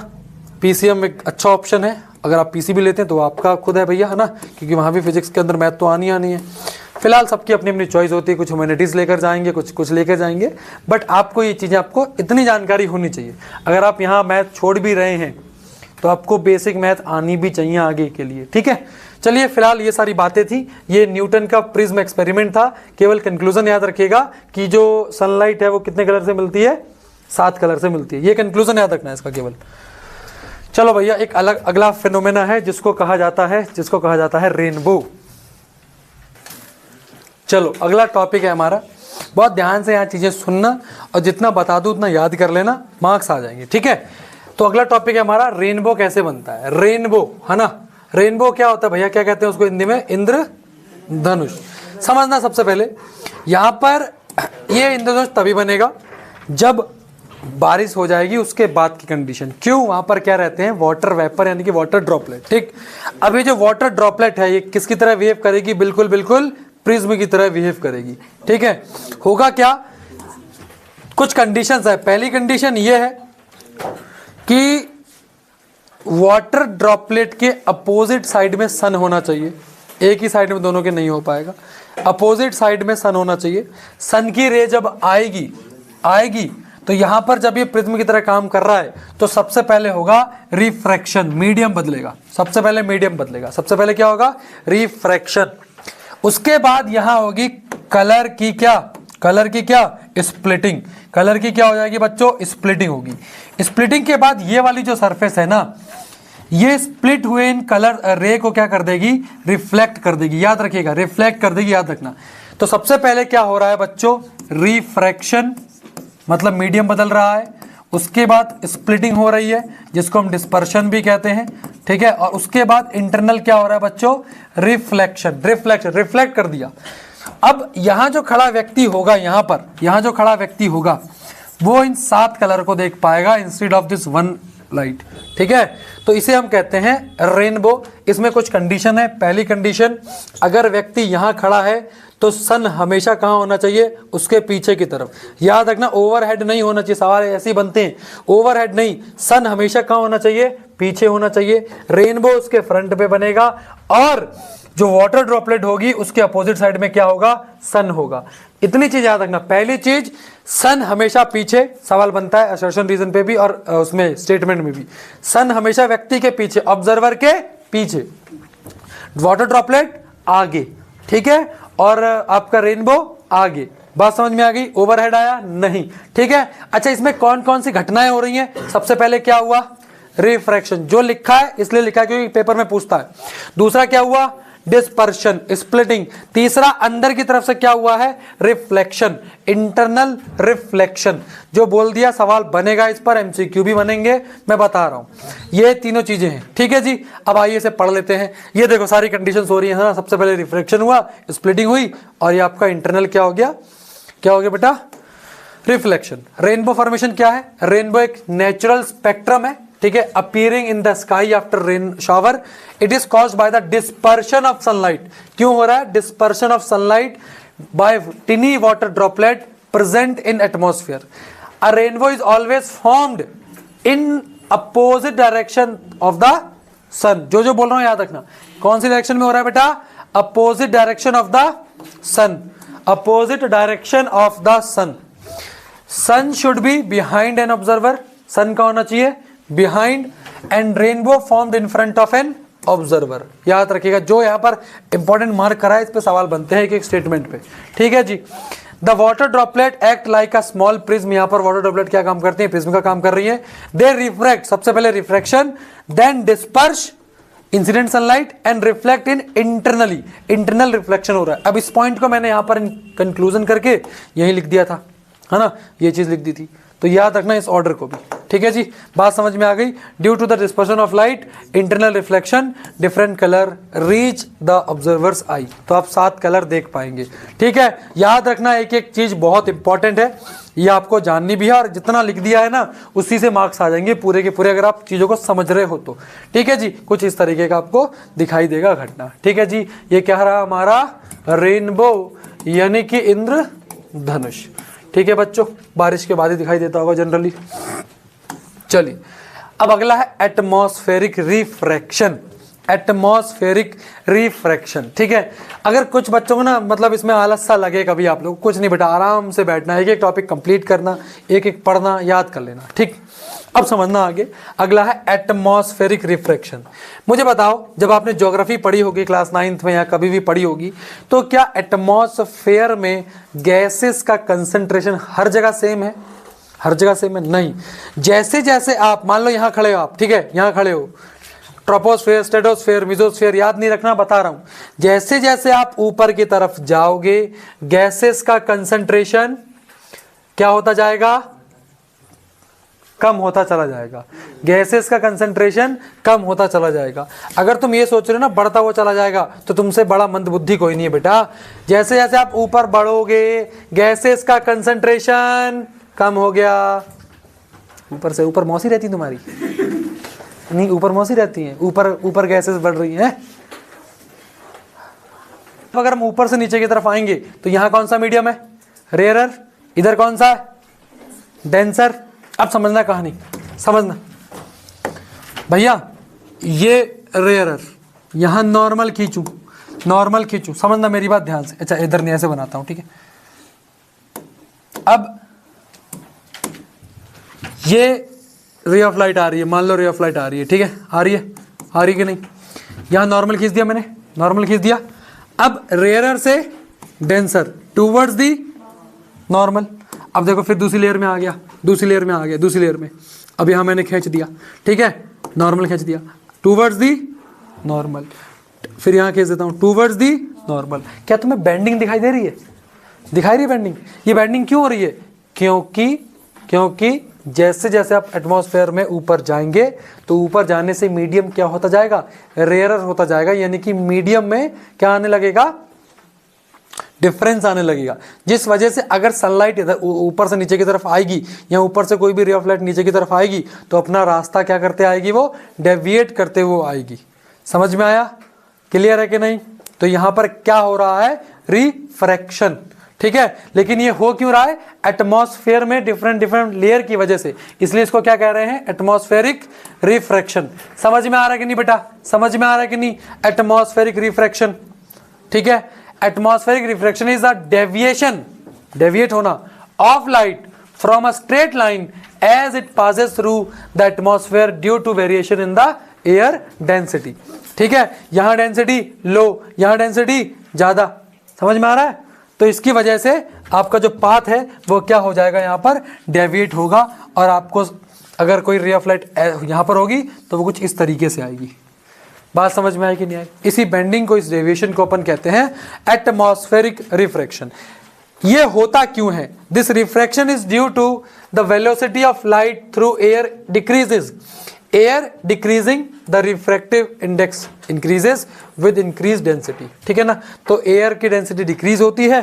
पीसीएम एक अच्छा ऑप्शन है, अगर आप पीसीबी लेते हैं तो आपका खुद है भैया, है ना, क्योंकि वहाँ भी फिजिक्स के अंदर मैथ तो आनी है। फिलहाल सबकी अपनी अपनी चॉइस होती है, कुछ ह्यूमैनिटीज़ लेकर जाएंगे, कुछ लेकर जाएंगे, बट आपको ये चीज़ें, आपको इतनी जानकारी होनी चाहिए। अगर आप यहाँ मैथ छोड़ भी रहे हैं तो आपको बेसिक मैथ आनी भी चाहिए आगे के लिए। ठीक है, चलिए फिलहाल ये सारी बातें थी, ये न्यूटन का प्रिज्म एक्सपेरिमेंट था। केवल कंक्लूजन याद रखिएगा कि जो सनलाइट है वो कितने कलर से मिलती है, 7 कलर से मिलती है। ये कंक्लूजन याद रखना है इसका केवल। चलो भैया एक अलग अगला फिनोमेना है जिसको कहा जाता है रेनबो। चलो अगला टॉपिक है हमारा, बहुत ध्यान से यहाँ चीजें सुनना और जितना बता दूं उतना याद कर लेना, मार्क्स आ जाएंगे, ठीक है। तो अगला टॉपिक है हमारा रेनबो कैसे बनता है। रेनबो है ना, रेनबो क्या होता है भैया, क्या कहते हैं उसको हिंदी में, इंद्रधनुष। समझना सबसे पहले यहाँ पर ये इंद्रधनुष तभी बनेगा जब बारिश हो जाएगी, उसके बाद की कंडीशन। क्यों, वहां पर क्या रहते हैं, वाटर वेपर यानी कि वाटर ड्रॉपलेट, ठीक। अब ये जो वाटर ड्रॉपलेट है ये किसकी तरह बिहेव करेगी, बिल्कुल बिल्कुल प्रिज्म की तरह बिहेव करेगी, ठीक है। होगा क्या, कुछ कंडीशंस है। पहली कंडीशन ये है कि वाटर ड्रॉपलेट के अपोजिट साइड में सन होना चाहिए, एक ही साइड में दोनों के नहीं हो पाएगा, अपोजिट साइड में सन होना चाहिए। सन की रे जब आएगी तो यहां पर जब ये प्रिज्म की तरह काम कर रहा है तो सबसे पहले होगा रिफ्रैक्शन, मीडियम बदलेगा, सबसे पहले मीडियम बदलेगा, सबसे पहले क्या होगा, रिफ्रैक्शन। उसके बाद यहां होगी कलर की क्या, स्प्लिटिंग। कलर की क्या हो जाएगी बच्चों, स्प्लिटिंग होगी। स्प्लिटिंग के बाद ये वाली जो सरफेस है ना, ये स्प्लिट हुए इन कलर रे को क्या कर देगी, रिफ्लेक्ट कर देगी, याद रखिएगा, रिफ्लेक्ट कर देगी, याद रखना। तो सबसे पहले क्या हो रहा है बच्चों, रिफ्रैक्शन, मतलब मीडियम बदल रहा है। उसके बाद स्प्लिटिंग हो रही है जिसको हम डिस्पर्शन भी कहते हैं, ठीक है। और उसके बाद इंटरनल क्या हो रहा है बच्चों, रिफ्लेक्शन, रिफ्लेक्ट कर दिया। अब यहां जो खड़ा व्यक्ति होगा, यहां जो खड़ा व्यक्ति होगा वो इन 7 कलर को देख पाएगा instead of this one light, ठीक है। तो इसे हम कहते हैं रेनबो। इसमें कुछ कंडीशन है। पहली कंडीशन, अगर व्यक्ति यहां खड़ा है तो सन हमेशा कहां होना चाहिए, उसके पीछे की तरफ। याद रखना ओवरहेड नहीं होना चाहिए, सवाल ऐसे ही बनते हैं, ओवरहेड नहीं, सन हमेशा कहां होना चाहिए, पीछे होना चाहिए। रेनबो उसके फ्रंट पे बनेगा और जो वाटर ड्रॉपलेट होगी उसके अपोजिट साइड में क्या होगा, सन होगा। इतनी चीज याद रखना। पहली चीज, सन हमेशा पीछे, सवाल बनता है असर्शन रीजन पे भी और उसमें स्टेटमेंट में भी। सन हमेशा व्यक्ति के पीछे, ऑब्जर्वर के पीछे, वाटर ड्रॉपलेट आगे, ठीक है, और आपका रेनबो आगे। बात समझ में आ गई, ओवरहेड आया नहीं, ठीक है। अच्छा, इसमें कौन कौन सी घटनाएं हो रही हैं, सबसे पहले क्या हुआ, रिफ्रैक्शन, जो लिखा है इसलिए लिखा है क्योंकि पेपर में पूछता है। दूसरा क्या हुआ, डिस्पर्शन, स्प्लिटिंग। तीसरा अंदर की तरफ से क्या हुआ है, रिफ्लेक्शन, इंटरनल रिफ्लेक्शन। जो बोल दिया सवाल बनेगा, इस पर एमसीक्यू भी बनेंगे, मैं बता रहा हूं। ये तीनों चीजें हैं, ठीक है जी। अब आइए इसे पढ़ लेते हैं। ये देखो सारी कंडीशंस हो रही है ना, सबसे पहले रिफ्लेक्शन हुआ, स्प्लिटिंग हुई और ये आपका इंटरनल क्या हो गया बेटा, रिफ्लेक्शन। रेनबो फॉर्मेशन क्या है, रेनबो एक नेचुरल स्पेक्ट्रम है, ठीक है, appearing in the sky after rain shower. It is caused by the dispersion of sunlight. क्यों हो रहा है, dispersion of sunlight by tiny water droplet present in atmosphere. A rainbow is always formed in opposite direction of the sun. जो बोल रहा हूं याद रखना, कौन सी डायरेक्शन में हो रहा है बेटा, opposite direction of the sun, opposite direction of the sun. Sun should be behind an observer, sun का होना चाहिए behind, and rainbow formed in front of an observer. याद रखिएगा, जो यहां पर इंपॉर्टेंट मार्क करा है इस पे सवाल बनते हैं एक एक स्टेटमेंट पे, ठीक है जी। The water droplet act like a small prism. यहां पर वाटर ड्रॉपलेट क्या काम करते हैं, प्रिज्म का काम कर रही है। दे रिफ्रैक्ट, सबसे पहले refraction, then disperse incident sunlight and reflect in internally, internal reflection हो रहा है। अब इस पॉइंट को मैंने यहां पर कंक्लूजन करके यही लिख दिया था, है ना, ये चीज लिख दी थी, तो याद रखना इस ऑर्डर को भी, ठीक है जी। बात समझ में आ गई। Due to the dispersion of light, internal reflection, different colour reach the observer's eye. तो आप 7 कलर देख पाएंगे, ठीक है। याद रखना एक एक चीज बहुत इंपॉर्टेंट है, ये आपको जाननी भी है, और जितना लिख दिया है ना उसी से मार्क्स आ जाएंगे पूरे के पूरे, अगर आप चीजों को समझ रहे हो तो, ठीक है जी। कुछ इस तरीके का आपको दिखाई देगा घटना, ठीक है जी। ये क्या रहा हमारा रेनबो यानी कि इंद्रधनुष, ठीक है बच्चों। बारिश के बाद ही दिखाई देता होगा जनरली। चलिए अब अगला है एटमॉस्फेरिक रिफ्रैक्शन। Atmospheric refraction. ठीक है, अगर कुछ बच्चों को ना मतलब इसमें आलस सा लगे कभी, आप लोग कुछ नहीं बेटा, आराम से बैठना, एक एक टॉपिक कंप्लीट करना, एक एक पढ़ना, याद कर लेना। ठीक, अब समझना आगे। अगला है एटमॉस्फेरिक रिफ्रैक्शन। मुझे बताओ, जब आपने ज्योग्राफी पढ़ी होगी क्लास 9th में या कभी भी पढ़ी होगी, तो क्या एटमॉस्फेयर में गैसेस का कंसंट्रेशन हर जगह सेम है? हर जगह सेम है? नहीं। जैसे जैसे आप मान लो यहाँ खड़े हो आप, ठीक है, यहाँ खड़े हो, ट्रोपोस्फेयर, स्ट्रेटोस्फेयर, मेसोस्फेयर याद नहीं रखना, बता रहा हूं। जैसे जैसे आप ऊपर की तरफ जाओगे गैसेस का कंसंट्रेशन क्या होता जाएगा? कम होता चला जाएगा। गैसेस का कंसंट्रेशन कम होता चला जाएगा। अगर तुम ये सोच रहे हो ना बढ़ता हुआ चला जाएगा, तो तुमसे बड़ा मंदबुद्धि कोई नहीं है बेटा। जैसे जैसे आप ऊपर बढ़ोगे गैसेस का कंसंट्रेशन कम हो गया। ऊपर से ऊपर मौसी रहती तुम्हारी नहीं, ऊपर मौसी रहती है, ऊपर ऊपर गैसेस बढ़ रही हैं। अगर हम ऊपर से नीचे की तरफ आएंगे तो यहां कौन सा मीडियम है? रेयरर। इधर कौन सा है? डेंसर। अब समझना कहानी, समझना भैया, ये रेयरर, यहां नॉर्मल खींचू, नॉर्मल खींचू, समझना मेरी बात ध्यान से। अच्छा इधर नहीं, ऐसे बनाता हूं, ठीक है। अब ये रे ऑफ लाइट आ रही है, मान लो रे ऑफ लाइट आ रही है, ठीक है, आ रही है, आ रही कि नहीं? यहां नॉर्मल खींच दिया मैंने, नॉर्मल खींच दिया। अब रेयरर से डेंसर टूवर्ड्स दी नॉर्मल। अब देखो फिर दूसरी लेयर में आ गया, दूसरी लेयर में आ गया, दूसरी लेयर में। अब यहां मैंने खींच दिया, ठीक है, नॉर्मल खींच दिया, टूवर्ड्स दी नॉर्मल। फिर यहां खींच देता हूं टूवर्ड्स दी नॉर्मल। क्या तुम्हें बेंडिंग दिखाई दे रही है? दिखाई रही है बेंडिंग? ये बेंडिंग क्यों हो रही है? क्योंकि जैसे जैसे आप एटमॉस्फेयर में ऊपर जाएंगे तो ऊपर जाने से मीडियम क्या होता जाएगा? रेयरर होता जाएगा, यानी कि मीडियम में क्या आने लगेगा? डिफरेंस आने लगेगा। जिस वजह से अगर सनलाइट इधर ऊपर से नीचे की तरफ आएगी या ऊपर से कोई भी रे ऑफ लाइट नीचे की तरफ आएगी तो अपना रास्ता क्या करते आएगी? वो डेविएट करते हुए आएगी। समझ में आया? क्लियर है कि नहीं? तो यहां पर क्या हो रहा है? रिफ्रैक्शन। ठीक है, लेकिन ये हो क्यों रहा है? एटमॉस्फेयर में डिफरेंट डिफरेंट लेयर की वजह से, इसलिए इसको क्या कह रहे हैं? Atmospheric refraction. समझ में आ रहा है कि नहीं बेटा? समझ में आ रहा है कि नहीं? एटमॉस्फेरिक रिफ्रैक्शन, ठीक है। Atmospheric refraction is a deviation, deviate होना of light from a straight line as it passes through the atmosphere due to variation in the air density. ठीक है, यहां डेंसिटी लो, यहां डेंसिटी ज्यादा। समझ में आ रहा है? तो इसकी वजह से आपका जो पाथ है वो क्या हो जाएगा? यहाँ पर डेविएट होगा, और आपको अगर कोई रे ऑफ लाइट यहाँ पर होगी तो वो कुछ इस तरीके से आएगी। बात समझ में आई कि नहीं आई? इसी बेंडिंग को, इस डेविएशन को अपन कहते हैं एटमॉस्फेरिक रिफ्रैक्शन। ये होता क्यों है? This refraction is due to the velocity of light through air decreases. Air decreasing, the refractive index increases with increase density. ठीक है ना? तो एयर की डेंसिटी डिक्रीज होती है।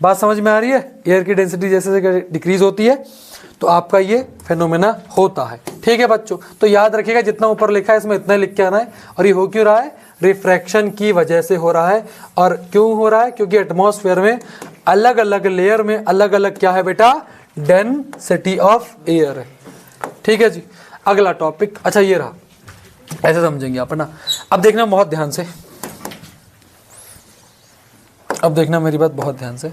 बात समझ में आ रही है? एयर की डेंसिटी जैसे जैसे डिक्रीज होती है तो आपका ये फेनोमेना होता है। ठीक है बच्चों, तो याद रखिएगा जितना ऊपर लिखा है इसमें इतना लिख के आना है। और ये हो क्यों रहा है? रिफ्रैक्शन की वजह से हो रहा है। और क्यों हो रहा है? क्योंकि एटमॉस्फेयर में अलग अलग लेयर में अलग अलग क्या है बेटा? डेंसिटी ऑफ एयर है। ठीक है जी, अगला टॉपिक। अच्छा ये रहा, ऐसे समझेंगे आप ना। अब देखना बहुत ध्यान से, अब देखना मेरी बात बहुत ध्यान से।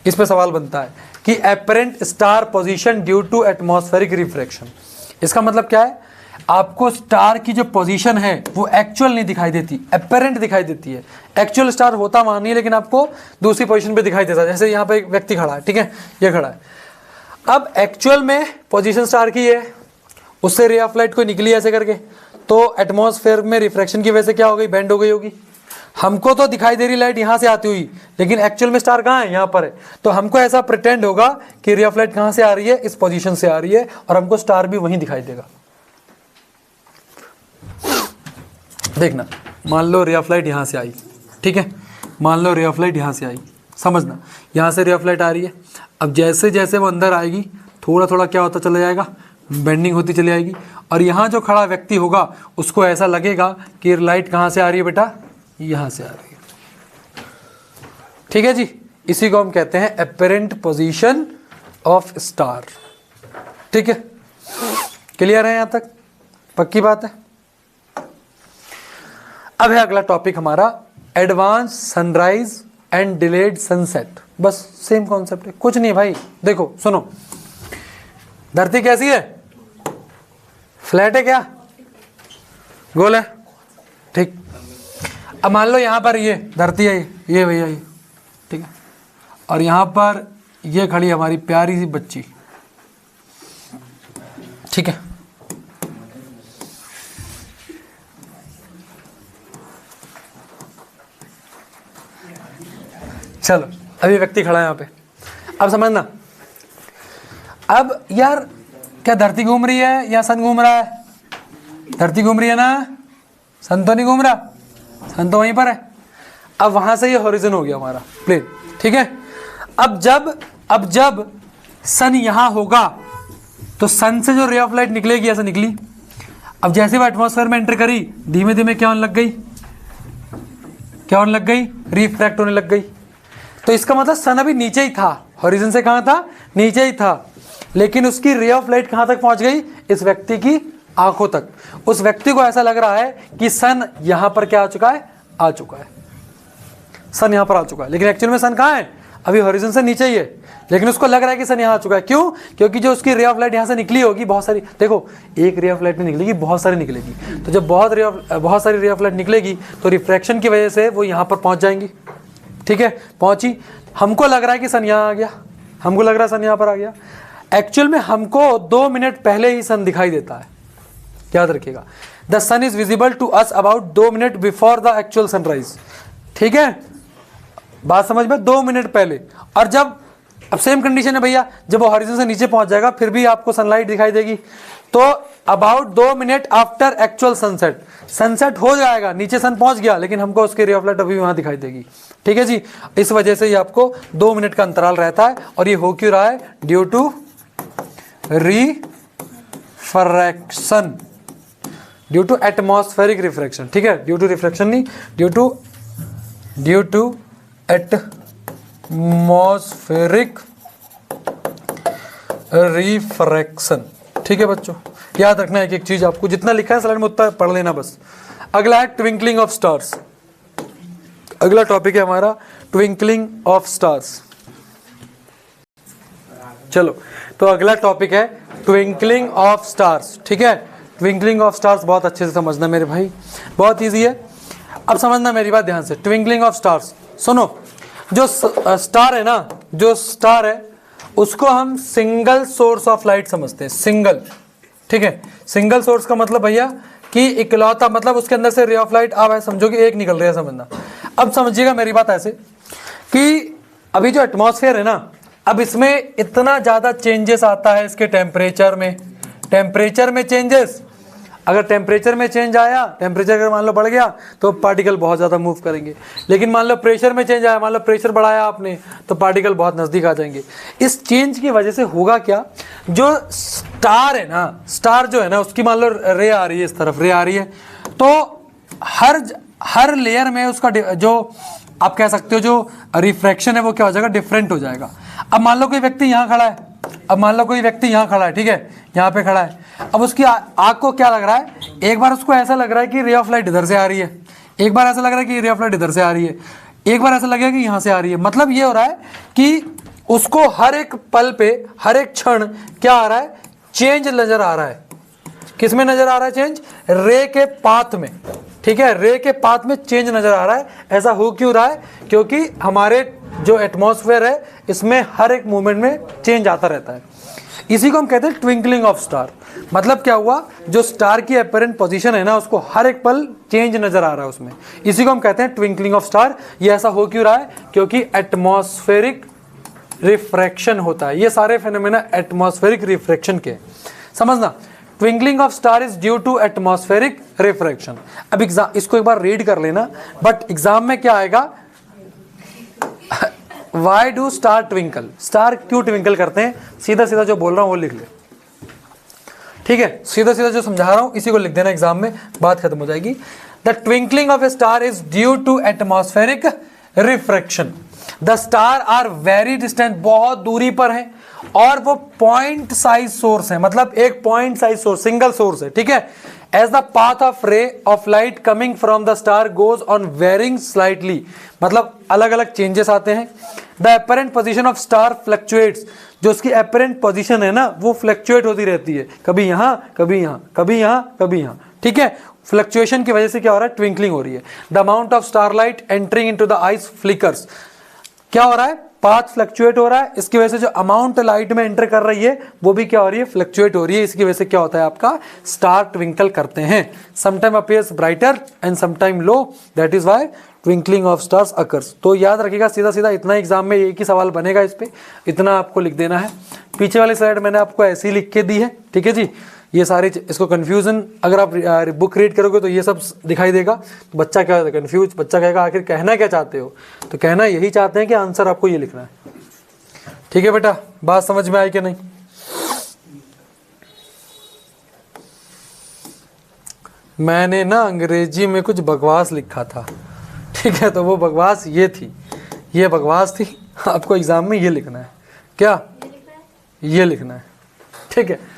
इस पे सवाल बनता है कि apparent star position due to atmospheric refraction. इसका मतलब क्या है? आपको स्टार की जो पोजीशन है वो एक्चुअल नहीं दिखाई देती, एपरेंट दिखाई देती है। एक्चुअल स्टार होता वहां नहीं, लेकिन आपको दूसरी पोजीशन पे दिखाई देता है। जैसे यहाँ पे एक व्यक्ति खड़ा है, ठीक है, ये खड़ा है। अब एक्चुअल में पोजीशन स्टार की है, उससे रे ऑफ लाइट कोई निकली ऐसे करके, तो एटमॉस्फेयर में रिफ्रैक्शन की वजह से क्या हो गई? बेंड हो गई होगी। हमको तो दिखाई दे रही लाइट यहां से आती हुई, लेकिन एक्चुअल में स्टार कहां है? यहां पर है। तो हमको ऐसा प्रिटेंड होगा कि रे ऑफ लाइट कहां से आ रही है? इस पोजीशन से आ रही है, और हमको स्टार भी वहीं दिखाई देगा। देखना, मान लो रे ऑफ लाइट यहां से आई, ठीक है, मान लो रे ऑफ लाइट यहां से आई। समझना, यहां से रे ऑफ लाइट आ रही है। अब जैसे जैसे वो अंदर आएगी थोड़ा थोड़ा क्या होता चला जाएगा? बेंडिंग होती चली आएगी। और यहाँ जो खड़ा व्यक्ति होगा उसको ऐसा लगेगा कि लाइट कहाँ से आ रही है बेटा? यहाँ से आ रही है। ठीक है जी, इसी को हम कहते हैं एपरेंट पोजीशन ऑफ स्टार। ठीक है, क्लियर है यहाँ तक? पक्की बात है? अब है अगला टॉपिक हमारा advance sunrise and delayed sunset. बस सेम कॉन्सेप्ट है, कुछ नहीं भाई। देखो सुनो, धरती कैसी है? फ्लैट है क्या? गोल है? ठीक। अब मान लो यहां पर ये धरती है, ये भैया ये, ठीक है, और यहां पर ये खड़ी हमारी प्यारी सी बच्ची, ठीक है। चलो अभी व्यक्ति खड़ा है यहाँ पे, अब समझना। अब यार क्या धरती घूम रही है या सन घूम रहा है? धरती घूम रही है ना, सन तो नहीं घूम रहा, सन तो वहीं पर है। अब वहां से ये हॉरिजन हो गया हमारा प्लेन, ठीक है। अब जब सन यहां होगा तो सन से जो रे ऑफ लाइट निकलेगी ऐसे निकली, अब जैसे वो एटमॉस्फेयर में एंटर करी धीमे धीमे क्या होने लग गई? क्या होने लग गई? रिफ्रैक्ट होने लग गई। तो इसका मतलब सन अभी नीचे ही था, हॉरिजन से कहां था? नीचे ही था, लेकिन उसकी रे ऑफ लाइट कहां तक पहुंच गई? इस व्यक्ति की आंखों तक। उस व्यक्ति को ऐसा लग रहा है कि सन यहां पर क्या आ चुका है? आ चुका है, सन यहां पर आ चुका है, लेकिन एक्चुअल में सन कहां है? अभी हॉरिजन से नीचे ही है, लेकिन उसको लग रहा है कि सन यहां आ चुका है। क्यों? क्योंकि जो उसकी रे ऑफ लाइट यहां से निकली होगी, बहुत सारी, देखो एक रे ऑफ लाइट नहीं निकलेगी, बहुत सारी निकलेगी। तो जब बहुत सारी रे ऑफ लाइट निकलेगी तो रिफ्रैक्शन की वजह से वो यहां पर पहुंच जाएंगी, ठीक है। पहुंची, हमको लग रहा है कि सन यहां आ गया, हमको लग रहा है सन यहां पर आ गया। एक्चुअल में हमको 2 मिनट पहले ही सन दिखाई देता है, याद रखिएगा। The sun is visible to us about 2 minute before the actual sunrise, ठीक है, बात समझ में? 2 मिनट पहले। और जब, अब सेम कंडीशन है भैया, जब वो हॉरिजन से नीचे पहुंच जाएगा फिर भी आपको सनलाइट दिखाई देगी। तो about 2 minute after actual sunset, sunset हो जाएगा, नीचे सन पहुंच गया, लेकिन हमको उसकी रे ऑफ लाइट अभी वहां दिखाई देगी, ठीक है जी। इस वजह से ये आपको 2 मिनट का अंतराल रहता है। और ये हो क्यों रहा है? Due to refraction, due to atmospheric refraction, ठीक है। ड्यू टू रिफ्रैक्शन नहीं, ड्यू टू एटमॉस्फेरिक रिफ्रैक्शन, ठीक है बच्चों। याद रखना है कि एक चीज आपको जितना लिखा है स्लाइड में उतना पढ़ लेना बस। अगला है ट्विंकलिंग ऑफ स्टार्स। अगला टॉपिक है हमारा ट्विंकलिंग ऑफ स्टार्स। चलो, तो अगला टॉपिक है ट्विंकलिंग ऑफ स्टार्स, ठीक है। ट्विंकलिंग ऑफ स्टार्स बहुत अच्छे से समझना मेरे भाई, बहुत इजी है। अब समझना मेरी बात ध्यान से। ट्विंकलिंग ऑफ स्टार्स, सुनो, जो स्टार है ना, जो स्टार है उसको हम सिंगल सोर्स ऑफ लाइट समझते हैं, सिंगल, ठीक है। सिंगल सोर्स का मतलब भैया कि इकलौता, मतलब उसके अंदर से रे ऑफ लाइट आप समझो कि एक निकल रही है, समझना। अब समझिएगा मेरी बात ऐसे कि अभी जो एटमॉस्फेयर है ना, अब इसमें इतना ज़्यादा चेंजेस आता है इसके टेम्परेचर में चेंजेस। अगर टेम्परेचर में चेंज आया, टेम्परेचर अगर मान लो बढ़ गया तो पार्टिकल बहुत ज़्यादा मूव करेंगे, लेकिन मान लो प्रेशर में चेंज आया, मान लो प्रेशर बढ़ाया आपने तो पार्टिकल बहुत नज़दीक आ जाएंगे। इस चेंज की वजह से होगा क्या, जो स्टार है ना, स्टार जो है ना, उसकी मान लो रे आ रही है, इस तरफ रे आ रही है, तो हर लेयर में उसका जो आप कह सकते हो जो रिफ्रैक्शन है वो क्या हो जाएगा? डिफरेंट हो जाएगा। अब मान लो कोई व्यक्ति यहाँ खड़ा है, ठीक है, यहाँ पे खड़ा है। अब उसकी आँख को क्या लग रहा है? एक बार उसको ऐसा लग रहा है कि रे ऑफ लाइट इधर से आ रही है, एक बार ऐसा लग रहा है कि रे ऑफ लाइट इधर से आ रही है, एक बार ऐसा लगेगा कि यहाँ से आ रही है। मतलब ये हो रहा है कि उसको हर एक पल पे, हर एक क्षण क्या आ रहा है? चेंज नजर आ रहा है। किस में नजर आ रहा है चेंज? रे के पाथ में, ठीक है, रे के पाथ में चेंज नजर आ रहा है। ऐसा हो क्यों रहा है? क्योंकि हमारे जो एटमॉस्फेयर है इसमें हर एक मोमेंट में चेंज आता रहता है। इसी को हम कहते हैं ट्विंकलिंग ऑफ स्टार। मतलब क्या हुआ, जो स्टार की अपरेंट पोजीशन है ना, उसको हर एक पल चेंज नजर आ रहा है उसमें, इसी को हम कहते हैं ट्विंकलिंग ऑफ स्टार। ये ऐसा हो क्यों रहा है? क्योंकि एटमॉस्फेरिक रिफ्रैक्शन होता है। ये सारे फेनोमेना एटमॉस्फेरिक रिफ्रैक्शन के, समझना। Twinkling of star is due to atmospheric refraction. अब एग्जाम इसको एक बार रीड कर लेना, बट एग्जाम में क्या आएगा? Why do star twinkle, star क्यों ट्विंकल करते हैं? सीधा सीधा जो बोल रहा हूं वो लिख ले, ठीक है। सीधा सीधा जो समझा रहा हूं इसी को लिख देना, एग्जाम में बात खत्म हो जाएगी। The twinkling of a star is due to atmospheric refraction. The star are very distant, बहुत दूरी पर है, और वो पॉइंट साइज सोर्स है, मतलब एक point size source, single source है, ठीक है। As the path of ray of light coming from the star goes on varying slightly, मतलब अलग अलग चेंजेस आते हैं। The apparent position of star fluctuates, जो उसकी अपरेंट पोजिशन है ना वो फ्लक्चुएट होती रहती है, कभी यहाँ कभी यहाँ कभी यहाँ कभी यहाँ, ठीक है। फ्लक्चुएशन की वजह से क्या हो रहा है, ट्विंकलिंग हो रही है। The amount of starlight entering into the ice flickers, क्या हो रहा है, पाथ फ्लक्चुएट हो रहा है, इसकी वजह से जो अमाउंट लाइट में एंटर कर रही है वो भी क्या हो रही है, फ्लक्चुएट हो रही है। इसकी वजह से क्या होता है, आपका स्टार ट्विंकल करते हैं। Sometime appears brighter and sometime low, that is why twinkling of stars occurs. तो याद रखिएगा, सीधा सीधा इतना एग्जाम में एक ही सवाल बनेगा, इस पे इतना आपको लिख देना है। पीछे वाली स्लाइड मैंने आपको ऐसी लिख के दी है, ठीक है जी। ये सारी इसको कंफ्यूजन, अगर आप बुक रीड करोगे तो ये सब दिखाई देगा, तो बच्चा क्या होता है, कंफ्यूज। बच्चा कहेगा आखिर कहना क्या चाहते हो, तो कहना यही चाहते हैं कि आंसर आपको ये लिखना है, ठीक है बेटा। बात समझ में आई कि नहीं? मैंने ना अंग्रेजी में कुछ बकवास लिखा था, ठीक है, तो वो बकवास ये थी, ये बकवास थी। आपको एग्जाम में ये लिखना है, क्या ये लिखना है, ठीक है।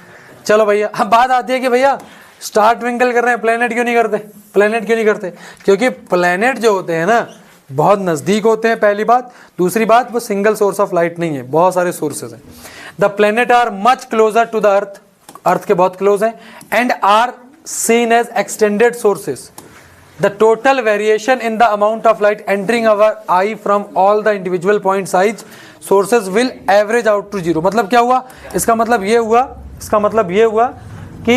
चलो भैया, अब बात आती है कि भैया स्टार ट्विंकल कर रहे हैं, प्लेनेट क्यों नहीं करते, प्लेनेट क्यों नहीं करते? क्योंकि प्लेनेट जो होते हैं ना बहुत नज़दीक होते हैं, पहली बात। दूसरी बात, वो सिंगल सोर्स ऑफ लाइट नहीं है, बहुत सारे सोर्सेज हैं। The planet are much closer to the earth, earth के बहुत क्लोज हैं, and are seen as extended sources. The total variation in the amount of light entering our eye from all the individual point size sources will average out to zero। मतलब क्या हुआ, इसका मतलब ये हुआ, इसका मतलब ये हुआ कि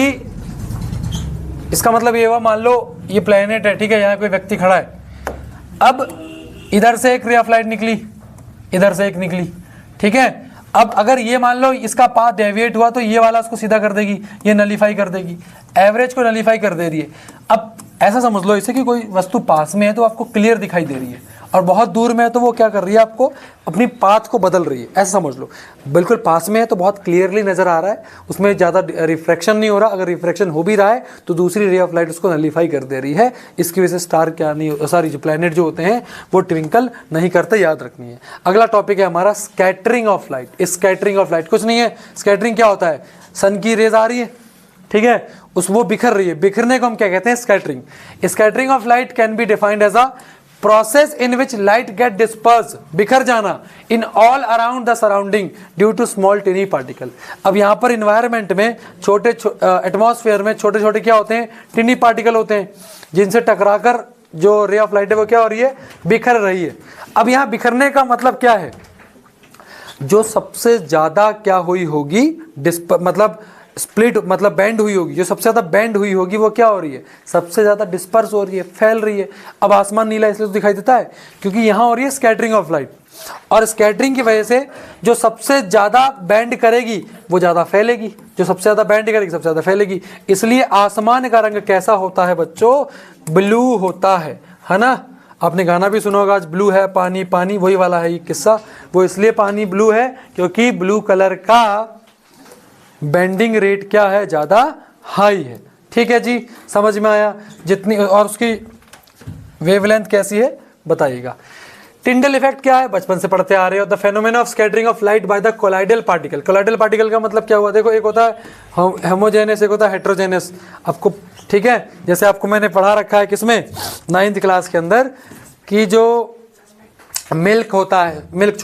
इसका मतलब ये हुआ, मान लो ये प्लेनेट है, ठीक है, यहाँ कोई व्यक्ति खड़ा है। अब इधर से एक रे ऑफ लाइट निकली, इधर से एक निकली, ठीक है। अब अगर ये मान लो इसका पाथ डेविएट हुआ तो ये वाला उसको सीधा कर देगी, ये नलीफाई कर देगी, एवरेज को नलीफाई कर दे रही है। अब ऐसा समझ लो इसे कि कोई वस्तु पास में है तो आपको क्लियर दिखाई दे रही है, और बहुत दूर में है तो वो क्या कर रही है, आपको अपनी पाथ को बदल रही है, ऐसा समझ लो। बिल्कुल पास में है तो बहुत क्लियरली नज़र आ रहा है, उसमें ज़्यादा रिफ्रैक्शन नहीं हो रहा। अगर रिफ्रैक्शन हो भी रहा है तो दूसरी रे ऑफ लाइट उसको नलीफाई कर दे रही है। इसकी वजह से स्टार क्या नहीं, सॉरी, जो प्लैनेट जो होते हैं वो ट्विंकल नहीं करते, याद रखनी है। अगला टॉपिक है हमारा scattering of light. Scattering of light कुछ नहीं है, स्कैटरिंग क्या होता है, सन की रेज आ रही है, ठीक है, वो बिखर रही है, बिखरने को हम क्या कहते हैं, scattering. Scattering of light can be defined as a process in which light get disperse, बिखर जाना, in all around the surrounding due to small tiny particle. अब यहाँ पर इन्वायरमेंट में छोटे एटमॉस्फेयर में छोटे छोटे क्या होते हैं, टिनी पार्टिकल होते हैं, जिनसे टकराकर जो रे ऑफ लाइट है वो क्या हो रही है, बिखर रही है। अब यहाँ बिखरने का मतलब क्या है, जो सबसे ज्यादा क्या हुई होगी, मतलब स्प्लिट, मतलब बेंड हुई होगी, जो सबसे ज्यादा बेंड हुई होगी वो क्या हो रही है, सबसे ज्यादा डिस्पर्स हो रही है, फैल रही है। अब आसमान नीला इसलिए तो दिखाई देता है क्योंकि यहाँ हो रही है स्कैटरिंग ऑफ लाइट, और स्कैटरिंग की वजह से जो सबसे ज्यादा बेंड करेगी वो ज्यादा फैलेगी, जो सबसे ज्यादा बेंड करेगी सबसे ज्यादा फैलेगी। इसलिए आसमान का रंग कैसा होता है बच्चों, ब्लू होता है ना। आपने गाना भी सुना होगा, आज ब्लू है पानी पानी, वही वाला है ये किस्सा। वो इसलिए पानी ब्लू है क्योंकि ब्लू कलर का बेंडिंग रेट क्या है, ज्यादा हाई है, ठीक है जी, समझ में आया। जितनी और उसकी वेवलेंथ कैसी है बताइएगा। टिंडल इफेक्ट क्या है, बचपन से पढ़ते आ रहे हो। The phenomena of scattering of light by the colloidal particle. Colloidal particle का मतलब क्या हुआ, देखो एक होता है होमोजेनस, एक होता है हेट्रोजेनस, आपको ठीक है। जैसे आपको मैंने पढ़ा रखा है किसमें, 9th क्लास के अंदर, कि जो मिल्क होता है, मिल्क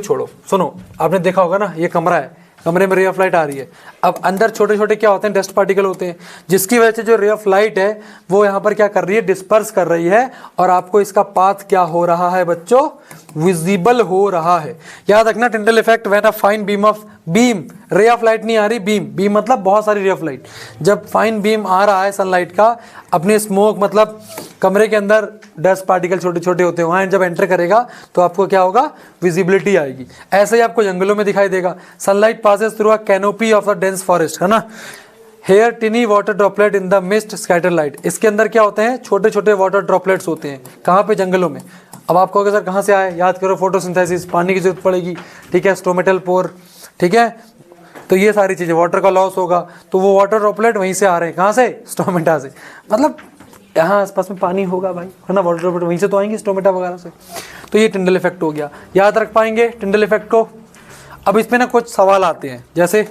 छोड़ो, सुनो, आपने देखा होगा ना, ये कमरा है, कमरे में रे ऑफ लाइट आ रही है। अब अंदर छोटे छोटे क्या होते हैं, डस्ट पार्टिकल होते हैं, जिसकी वजह से जो रे ऑफ लाइट है वो यहाँ पर क्या कर रही है, डिस्पर्स कर रही है, और आपको इसका पाथ क्या हो रहा है बच्चों, विजिबल हो रहा है। याद रखना, Tyndall effect when a fine beam रे ऑफ लाइट नहीं आ रही, बीम मतलब बहुत सारी रे ऑफ लाइट, जब फाइन बीम आ रहा है सनलाइट का, अपने स्मोक मतलब कमरे के अंदर डस्ट पार्टिकल छोटे छोटे होते हैं, वहाँ जब एंटर करेगा तो आपको क्या होगा, विजिबिलिटी आएगी। ऐसे ही आपको जंगलों में दिखाई देगा, sunlight passes through a canopy of the dense forest, है ना। Here tiny water droplet in the mist scatter light. इसके अंदर क्या होते हैं, छोटे छोटे वाटर ड्रॉपलेट्स होते हैं, कहाँ पे, जंगलों में। अब आप कहोगे सर कहाँ से आए, याद करो, फोटोसिंथेसिस, पानी की जरूरत पड़ेगी, ठीक है, स्टोमेटल पोर, ठीक है, तो ये सारी चीज़ें, वाटर का लॉस होगा, तो वो वाटर ड्रॉपलेट वहीं से आ रहे हैं, कहाँ से, स्टोमेटा से, मतलब यहाँ आसपास में पानी होगा भाई, है ना, वाटर ड्रॉपलेट वहीं से तो आएंगे, स्टोमेटा वगैरह से। तो ये टिंडल इफेक्ट हो गया, याद रख पाएंगे टिंडल इफेक्ट को। अब इस पे ना कुछ सवाल आते हैं, जैसे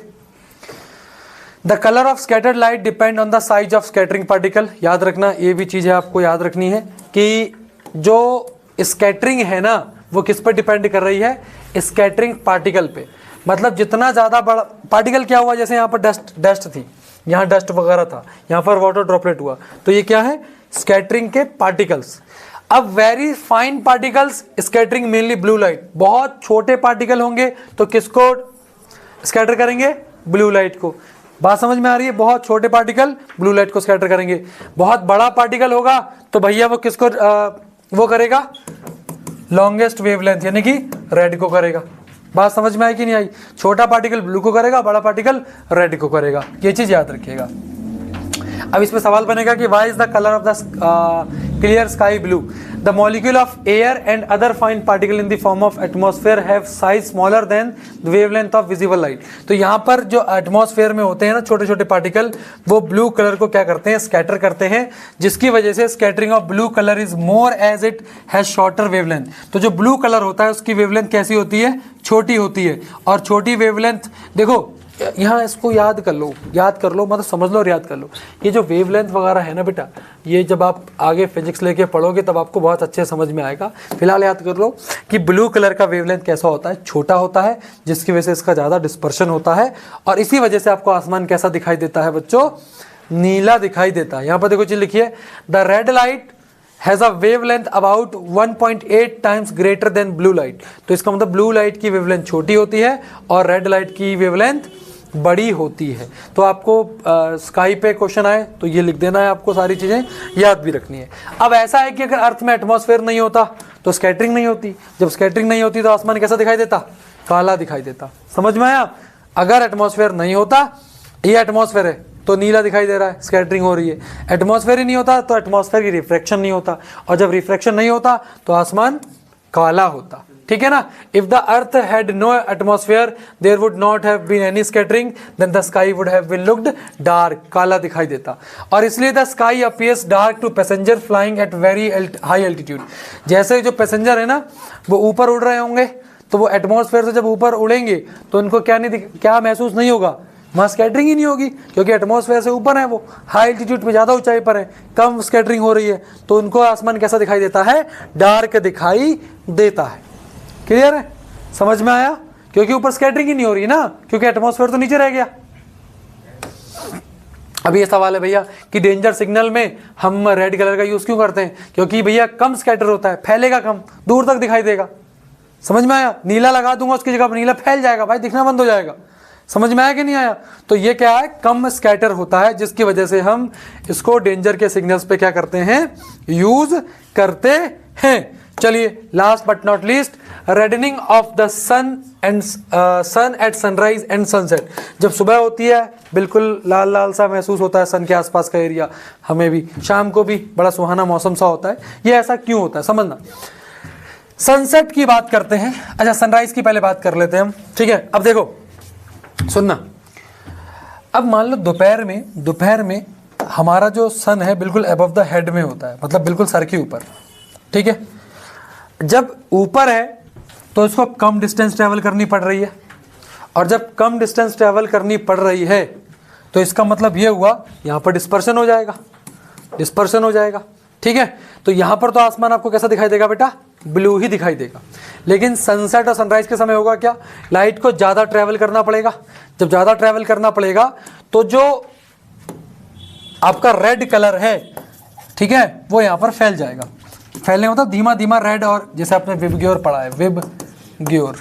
the colour of scattered light depend on the size of scattering particle. याद रखना, ये भी चीज़ है आपको याद रखनी है कि जो स्कैटरिंग है ना वो किस पर डिपेंड कर रही है, स्कैटरिंग पार्टिकल पे। मतलब जितना ज़्यादा बड़ा पार्टिकल क्या हुआ, जैसे यहाँ पर डस्ट थी, यहाँ डस्ट वगैरह था, यहाँ पर वाटर ड्रॉपलेट हुआ, तो ये क्या है, स्कैटरिंग के पार्टिकल्स। अब very fine particles scattering mainly blue light. बहुत छोटे पार्टिकल होंगे तो किसको स्कैटर करेंगे, ब्लू लाइट को। बात समझ में आ रही है, बहुत छोटे पार्टिकल ब्लू लाइट को स्कैटर करेंगे। बहुत बड़ा पार्टिकल होगा तो भैया वो किसको वो करेगा, लॉन्गेस्ट वेवलेंथ यानी कि रेड को करेगा। बात समझ में आई कि नहीं आई, छोटा पार्टिकल ब्लू को करेगा, बड़ा पार्टिकल रेड को करेगा, ये चीज याद रखिएगा। अब इसमें सवाल बनेगा कि why is the colour of the clear sky blue. The molecule of air and other fine particle in the form of atmosphere have size smaller than the wavelength of visible light. तो यहाँ पर जो atmosphere में होते हैं ना छोटे छोटे पार्टिकल, वो ब्लू कलर को क्या करते हैं, स्कैटर करते हैं, जिसकी वजह से scattering of blue colour is more as it has shorter wavelength. तो जो ब्लू कलर होता है उसकी वेवलेंथ कैसी होती है, छोटी होती है। और छोटी वेवलेंथ, देखो यहाँ इसको याद कर लो, मतलब समझ लो और याद कर लो। ये जो वेवलेंथ वगैरह है ना बेटा, ये जब आप आगे फिजिक्स लेके पढ़ोगे तब आपको बहुत अच्छे समझ में आएगा। फिलहाल याद कर लो कि ब्लू कलर का वेवलेंथ कैसा होता है, छोटा होता है, जिसकी वजह से इसका ज़्यादा डिस्पर्शन होता है, और इसी वजह से आपको आसमान कैसा दिखाई देता है बच्चों, नीला दिखाई देता है। यहाँ पर देखो चीज लिखिए, the red light has a wavelength about 1.8 times greater than blue light. तो इसका मतलब ब्लू लाइट की वेवलेंथ छोटी होती है और रेड लाइट की वेवलेंथ बड़ी होती है। तो आपको स्काई पे क्वेश्चन आए तो ये लिख देना है, आपको सारी चीज़ें याद भी रखनी है। अब ऐसा है कि अगर अर्थ में एटमॉस्फेयर नहीं होता तो स्कैटरिंग नहीं होती। जब स्कैटरिंग नहीं होती तो आसमान कैसा दिखाई देता, काला दिखाई देता। समझ में आया, अगर एटमॉस्फेयर नहीं होता, ये एटमॉस्फेयर है तो नीला दिखाई दे रहा है, स्कैटरिंग हो रही है। एटमॉस्फेयर ही नहीं होता तो एटमॉस्फेयर की रिफ्रैक्शन नहीं होता, और जब रिफ्रैक्शन नहीं होता तो आसमान काला होता। ठीक है ना। If the earth had no atmosphere there would not have been any scattering, then the sky would have been looked dark, काला दिखाई देता। और इसलिए the sky appears dark to passenger flying at very high altitude. जैसे जो passenger है ना वो ऊपर उड़ रहे होंगे, तो वो एटमॉस्फेयर से जब ऊपर उड़ेंगे तो उनको क्या महसूस नहीं होगा, वहाँ स्कैटरिंग ही नहीं होगी, क्योंकि एटमॉस्फेयर से ऊपर है, वो हाई एल्टीट्यूड पे ज़्यादा ऊंचाई पर है, कम स्कैटरिंग हो रही है, तो उनको आसमान कैसा दिखाई देता है, डार्क दिखाई देता है। क्लियर है, समझ में आया, क्योंकि ऊपर स्कैटरिंग ही नहीं हो रही ना, क्योंकि एटमॉस्फेयर तो नीचे रह गया। अब ये सवाल है भैया कि डेंजर सिग्नल में हम रेड कलर का यूज क्यों करते हैं, क्योंकि भैया कम स्कैटर होता है, फैलेगा कम, दूर तक दिखाई देगा। समझ में आया, नीला लगा दूंगा उसकी जगह पर नीला फैल जाएगा भाई, दिखना बंद हो जाएगा। समझ में आया कि नहीं आया। तो ये क्या है, कम स्कैटर होता है, जिसकी वजह से हम इसको डेंजर के सिग्नल्स पे क्या करते हैं, यूज करते हैं। चलिए last but not least, reddening of the sun at sunrise and sunset. जब सुबह होती है बिल्कुल लाल लाल सा महसूस होता है सन के आसपास का एरिया, हमें भी शाम को भी बड़ा सुहाना मौसम सा होता है। ये ऐसा क्यों होता है समझना। सनसेट की बात करते हैं, अच्छा सनराइज की पहले बात कर लेते हैं हम, ठीक है। अब देखो सुनना, अब मान लो दोपहर में हमारा जो सन है बिल्कुल अबव द हेड में होता है, मतलब बिल्कुल सर के ऊपर, ठीक है। जब ऊपर है तो इसको कम डिस्टेंस ट्रैवल करनी पड़ रही है, और जब कम डिस्टेंस ट्रैवल करनी पड़ रही है तो इसका मतलब ये हुआ यहाँ पर डिस्पर्शन हो जाएगा, ठीक है। तो यहाँ पर तो आसमान आपको कैसा दिखाई देगा बेटा, ब्लू ही दिखाई देगा। लेकिन सनसेट और सनराइज के समय होगा क्या, लाइट को ज़्यादा ट्रैवल करना पड़ेगा। जब ज़्यादा ट्रैवल करना पड़ेगा तो जो आपका रेड कलर है, ठीक है, वो यहाँ पर फैल जाएगा। फैलने मतलब धीमा धीमा रेड, और जैसे आपने विबग्योर पढ़ा है, विबग्योर,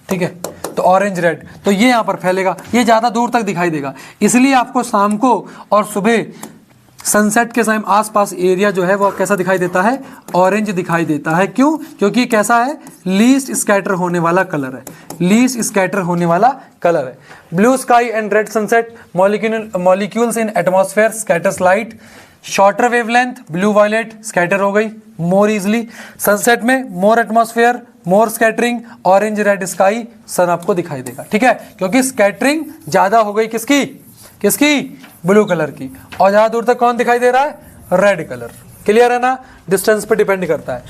ठीक है, तो ऑरेंज रेड, तो ये यहाँ पर फैलेगा, ये ज़्यादा दूर तक दिखाई देगा। इसलिए आपको शाम को और सुबह सनसेट के समय आसपास एरिया जो है वो कैसा दिखाई देता है, ऑरेंज दिखाई देता है। क्यों, क्योंकि कैसा है, लीस्ट स्कैटर होने वाला कलर है, लीस्ट स्कैटर होने वाला कलर है। Blue sky and red sunset, molecules in atmosphere scatters light, shorter wavelength blue violet scatter हो गई मोर इजली। सनसेट में more atmosphere, more scattering, orange red sky, sun आपको दिखाई देगा, ठीक है, क्योंकि स्कैटरिंग ज्यादा हो गई किसकी, ब्लू कलर की, और ज्यादा दूर तक कौन दिखाई दे रहा है, रेड कलर। क्लियर है ना, डिस्टेंस पे डिपेंड करता है।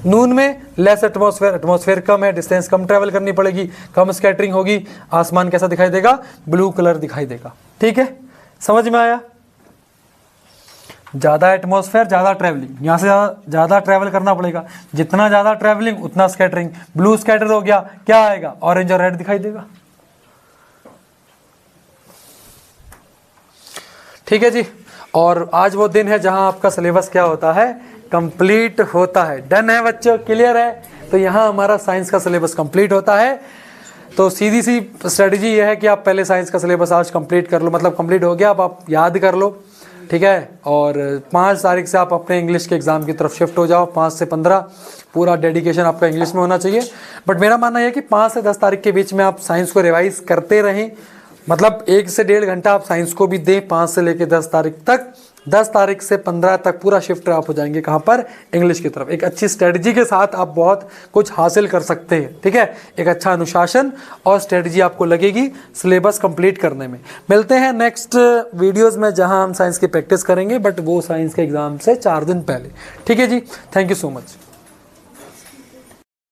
नून में लेस एटमॉस्फेयर कम है, डिस्टेंस कम ट्रेवल करनी पड़ेगी, कम स्कैटरिंग होगी, आसमान कैसा दिखाई देगा, ब्लू कलर दिखाई देगा, ठीक है। समझ में आया? ज़्यादा एटमॉस्फेयर, ज़्यादा ट्रैवलिंग, यहाँ से ज़्यादा ट्रैवल करना पड़ेगा, जितना ज़्यादा ट्रैवलिंग उतना स्कैटरिंग। ब्लू स्कैटर हो गया, क्या आएगा? ऑरेंज और रेड दिखाई देगा। ठीक है जी। और आज वो दिन है जहां आपका सिलेबस क्या होता है? कंप्लीट होता है। डन है बच्चों? क्लियर है? तो यहाँ हमारा साइंस का सिलेबस कंप्लीट होता है। तो सीधी सी स्ट्रेटजी ये है कि आप पहले साइंस का सिलेबस आज कंप्लीट कर लो, मतलब कंप्लीट हो गया, अब आप याद कर लो, ठीक है। और 5 तारीख से आप अपने इंग्लिश के एग्ज़ाम की तरफ शिफ्ट हो जाओ। 5 से 15 पूरा डेडिकेशन आपका इंग्लिश में होना चाहिए। बट मेरा मानना है कि 5 से 10 तारीख के बीच में आप साइंस को रिवाइज करते रहें, मतलब 1 से 1.5 घंटा आप साइंस को भी दें 5 से लेकर 10 तारीख तक। 10 तारीख से 15 तक पूरा शिफ्ट आप हो जाएंगे कहाँ पर? इंग्लिश की तरफ। एक अच्छी स्ट्रेटजी के साथ आप बहुत कुछ हासिल कर सकते हैं, ठीक है। एक अच्छा अनुशासन और स्ट्रेटजी आपको लगेगी सिलेबस कंप्लीट करने में। मिलते हैं नेक्स्ट वीडियोस में जहां हम साइंस की प्रैक्टिस करेंगे, बट वो साइंस के एग्जाम से 4 दिन पहले। ठीक है जी, थैंक यू सो मच।